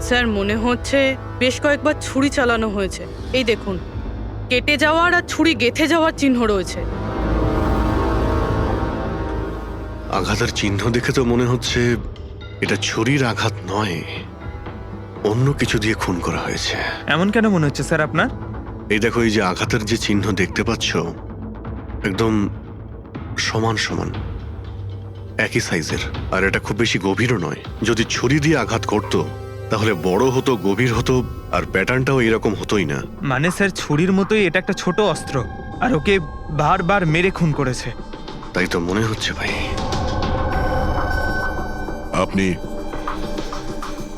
স্যার মনে হচ্ছে বেশ কয়েকবার ছুরি চালানো হয়েছে। এই দেখুন, কেটে যাওয়ার আর ছুরি গেঁথে যাওয়ার চিহ্ন রয়েছে। আঘাতের চিহ্ন দেখে তো মনে হচ্ছে এটা ছুরির আঘাত নয়, অন্য কিছু দিয়ে খুন করা হয়েছে। এমন কেন মনে হচ্ছে স্যার আপনার? এই দেখো, এই যে আঘাতের যে চিহ্ন দেখতে পাচ্ছ, একদম সমান সমান, একই সাইজের, আর এটা খুব বেশি গভীরও নয়। যদি ছুরি দিয়ে আঘাত করতো তাহলে বড় হতো, গভীর হতো, আর প্যাটার্নটাও এরকম হতোই না। মানে স্যার ছুরির মতোই এটা একটা ছোট অস্ত্র, আর ওকে বারবার মেরে খুন করেছে। তাই তো মনে হচ্ছে ভাই। আপনি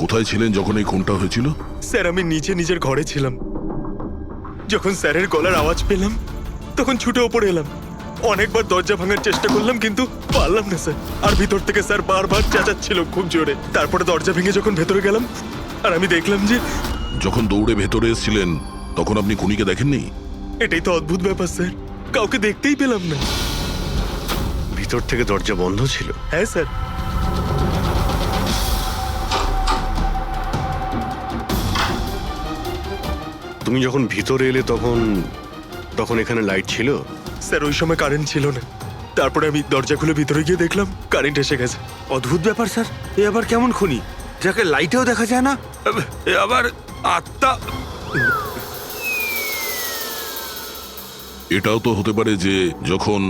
কোথায় ছিলেন যখন এই খুনটা হয়েছিল? স্যার আমি নিচে নিজের ঘরে ছিলাম। যখন স্যারের গলার আওয়াজ পেলাম তখন ছুটে ওপরে এলাম। অনেকবার দরজা ভাঙার চেষ্টা করলাম কিন্তু পারলাম না স্যার। আর ভিতর থেকে স্যার বারবার চেঁচাচ্ছিল খুব জোরে। তারপরে দরজা ভেঙে যখন ভেতরে গেলাম আর আমি দেখলাম যে যখন দৌড়ে ভেতরে এসেছিলেন তখন আপনি খুনিকে দেখেননি? এটাই তো অদ্ভুত ব্যাপার স্যার, কাউকে দেখতেই পেলাম না। ভিতর থেকে দরজা বন্ধ ছিল? হ্যাঁ স্যার। তুমি যখন ভিতরে এলে তখন তখন এখানে লাইট ছিল? স্যার ওই সময় কারেন্ট ছিল না। তারপরে আমি দরজা খুলে ভিতরে গিয়ে দেখলাম কারেন্ট এসে গেছে। অদ্ভুত ব্যাপার স্যার, এ আবার কেমন খুনি যাকে লাইটেও দেখা যায় না, এ আবার আত্মা। এটাও তো হতে পারে যে যখন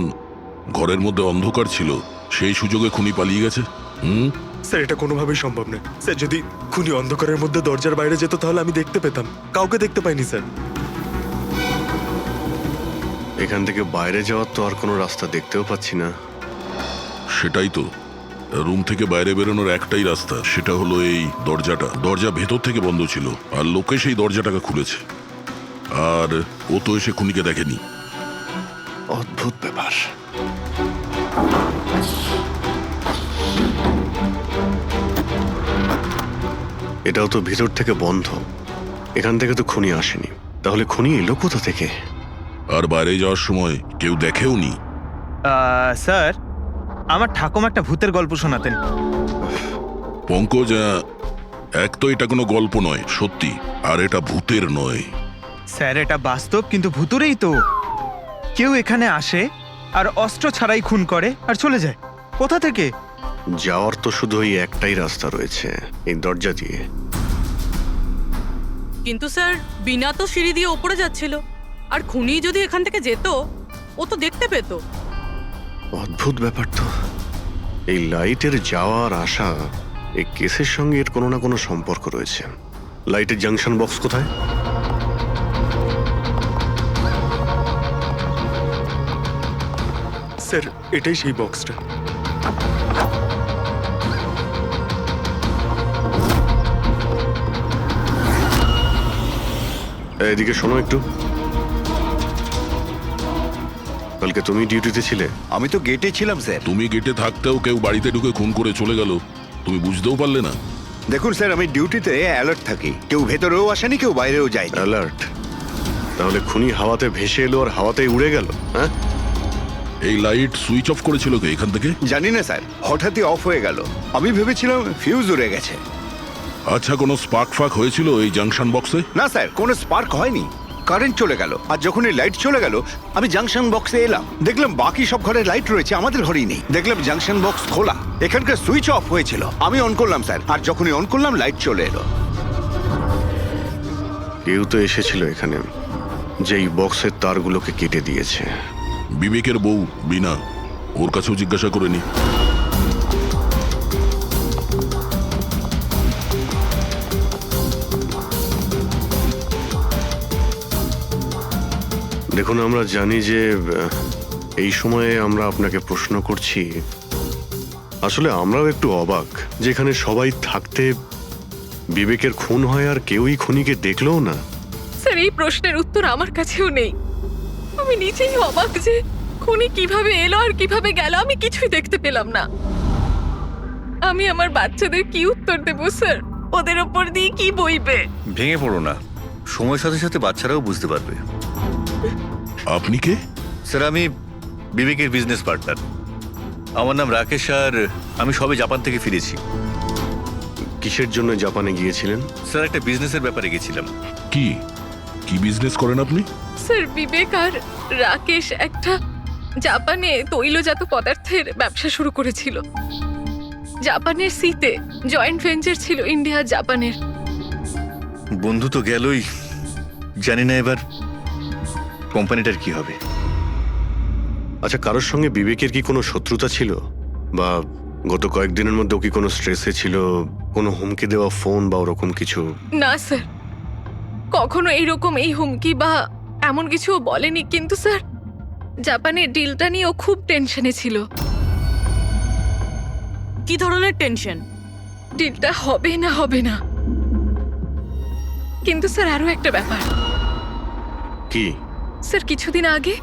ঘরের মধ্যে অন্ধকার ছিল সেই সুযোগে খুনি পালিয়ে গেছে। স্যার এটা কোনোভাবেই সম্ভব না স্যার। যদি খুনি অন্ধকারের মধ্যে দরজার বাইরে যেত তাহলে আমি দেখতে পেতাম, কাউকে দেখতে পাইনি স্যার। এখান থেকে বাইরে যাওয়ার তো আর কোনো রাস্তা দেখতেও পাচ্ছি না। সেটাই তো, রুম থেকে বাইরে বেরোনোর একটাই রাস্তা, সেটা হলো এই দরজাটা। দরজা ভেতর থেকে বন্ধ ছিল আর লোকে সেই দরজাটাকে খুলেছে, আর ও তো এসে খুনিকে দেখেনি। অদ্ভুত ব্যাপার। এটাও তো ভিতর থেকে বন্ধ, এখান থেকে তো খুনি আসেনি। তাহলে খুনি এলো কোথা থেকে? আর বাইরে যাওয়ার সময় কেউ দেখেও নি। স্যার আমার ঠাকুমা একটা ভূতের গল্প শোনাতেন। পঙ্কজ, এক তো এটা কোনো গল্প নয়, সত্যি, আর এটা ভূতের নয়। স্যার এটা বাস্তব, কিন্তু ভুতুরেই তো। কেউ এখানে আসে আর অস্ত্র ছাড়াই খুন করে আর চলে যায়। কোথা থেকে? যাওয়ার তো শুধু ওই একটাই রাস্তা রয়েছে, এই দরজা দিয়ে। কিন্তু স্যার বিনা তো সিঁড়ি দিয়ে ওপরে যাচ্ছিল, আর খুনি যদি এখান থেকে যেত ও তো দেখতে পেত। অদ্ভুত ব্যাপার তো। এই লাইটের যাওয়ার আসা, এই কেসের সঙ্গে এর কোনো না কোনো সম্পর্ক রয়েছে। লাইটের জাংশন বক্স কোথায়? স্যার এটাই সেই বক্সটা। এদিকে শোনো একটু। কালকে তুমি ডিউটিতে ছিলে? আমি তো গেটে ছিলাম স্যার। তুমি গেটে থাকতেও কেউ বাড়িতে ঢুকে খুন করে চলে গেল, তুমি বুঝতেও পারলে না? দেখুন স্যার, আমি ডিউটিতে অ্যালার্ট থাকি, কেউ ভেতরেও আসেনি, কেউ বাইরেও যায়। অ্যালার্ট? তাহলে খুনি হাওয়াতে ভেসে এলো আর হাওয়াতেই উড়ে গেল? হ্যাঁ, এই লাইট সুইচ অফ করেছিল কে এখান থেকে? জানি না স্যার, হঠাৎই অফ হয়ে গেল। আমি ভেবেছিলাম ফিউজ উড়ে গেছে। আচ্ছা, কোনো স্পার্ক ফাক হয়েছিল এই জাংশন বক্সে? না স্যার, কোনো স্পার্ক হয়নি, কারেন্ট চলে গেল। আর যখন এই লাইট চলে গেল আমি জাংশন বক্সে এলাম, দেখলাম বাকি সব ঘরে লাইট রয়েছে, আমাদের ঘরেই নেই। দেখলাম জাংশন বক্স খোলা, এখানকার সুইচ অফ হয়েছিল। আমি অন করলাম স্যার, আর যখনই অন করলাম লাইট চলে এলো। কেউ তো এসেছিল এখানে, যেই বক্সের তারগুলোকে কেটে দিয়েছে। বিবেকের বউ বিনা, ওর কাছেও জিজ্ঞাসা করে নি। দেখুন, আমরা জানি যে এই সময়ে আমরা আপনাকে প্রশ্ন করছি। আসলে আমরাও একটু অবাক, যেখানে সবাই থাকতে বিবেকের খুন হয় আর কেউই খুনিকে দেখলেও না। স্যার এই প্রশ্নের উত্তর আমার কাছেও নেই। আমি নিজেই অবাক যে খুনি কিভাবে এলো আর কিভাবে গেল, আমি কিছুই দেখতে পেলাম না। আমি আমার বাচ্চাদের কি উত্তর দেব স্যার? ওদের ওপর দিয়ে কি বইবে? ভেঙে পড়ো না, সময়ের সাথে সাথে বাচ্চারাও বুঝতে পারবে। আপনি কে? স্যার আমি বিবেকের বিজনেস পার্টনার। আমার নাম রাকেশ, আর আমি সবে জাপান থেকে ফিরেছি। কিসের জন্য জাপানে গিয়েছিলেন? স্যার একটা বিজনেসের ব্যাপারে গেছিলাম। কি কি বিজনেস করেন আপনি? স্যার বিবেক আর রাকেশ একটা জাপানে তৈলজাত পদার্থের ব্যবসা শুরু করেছিল। জাপানের সিতে জয়েন্ট ভেঞ্চার ছিল ইন্ডিয়া জাপানের। বন্ধু তো গেলই, জানি না এবার কোম্পানিটার কি হবে। আচ্ছা, কারোর সঙ্গে বিবেকের কি কোনো শত্রুতা ছিল? বা গত কয়েকদিনের মধ্যে ও কি কোনো স্ট্রেসে ছিল, কোনো হুমকি দেওয়া ফোন বা ওরকম কিছু? না স্যার, কখনো এইরকম এই হুমকি বা এমন কিছু ও বলেনি, কিন্তু স্যার জাপানের ডিলটা নিয়ে ও খুব টেনশনে ছিল। কি ধরনের টেনশন? ডিলটা হবে না হবে না। কিন্তু স্যার আরো একটা ব্যাপার, কি? স্যার কিছুদিন আগে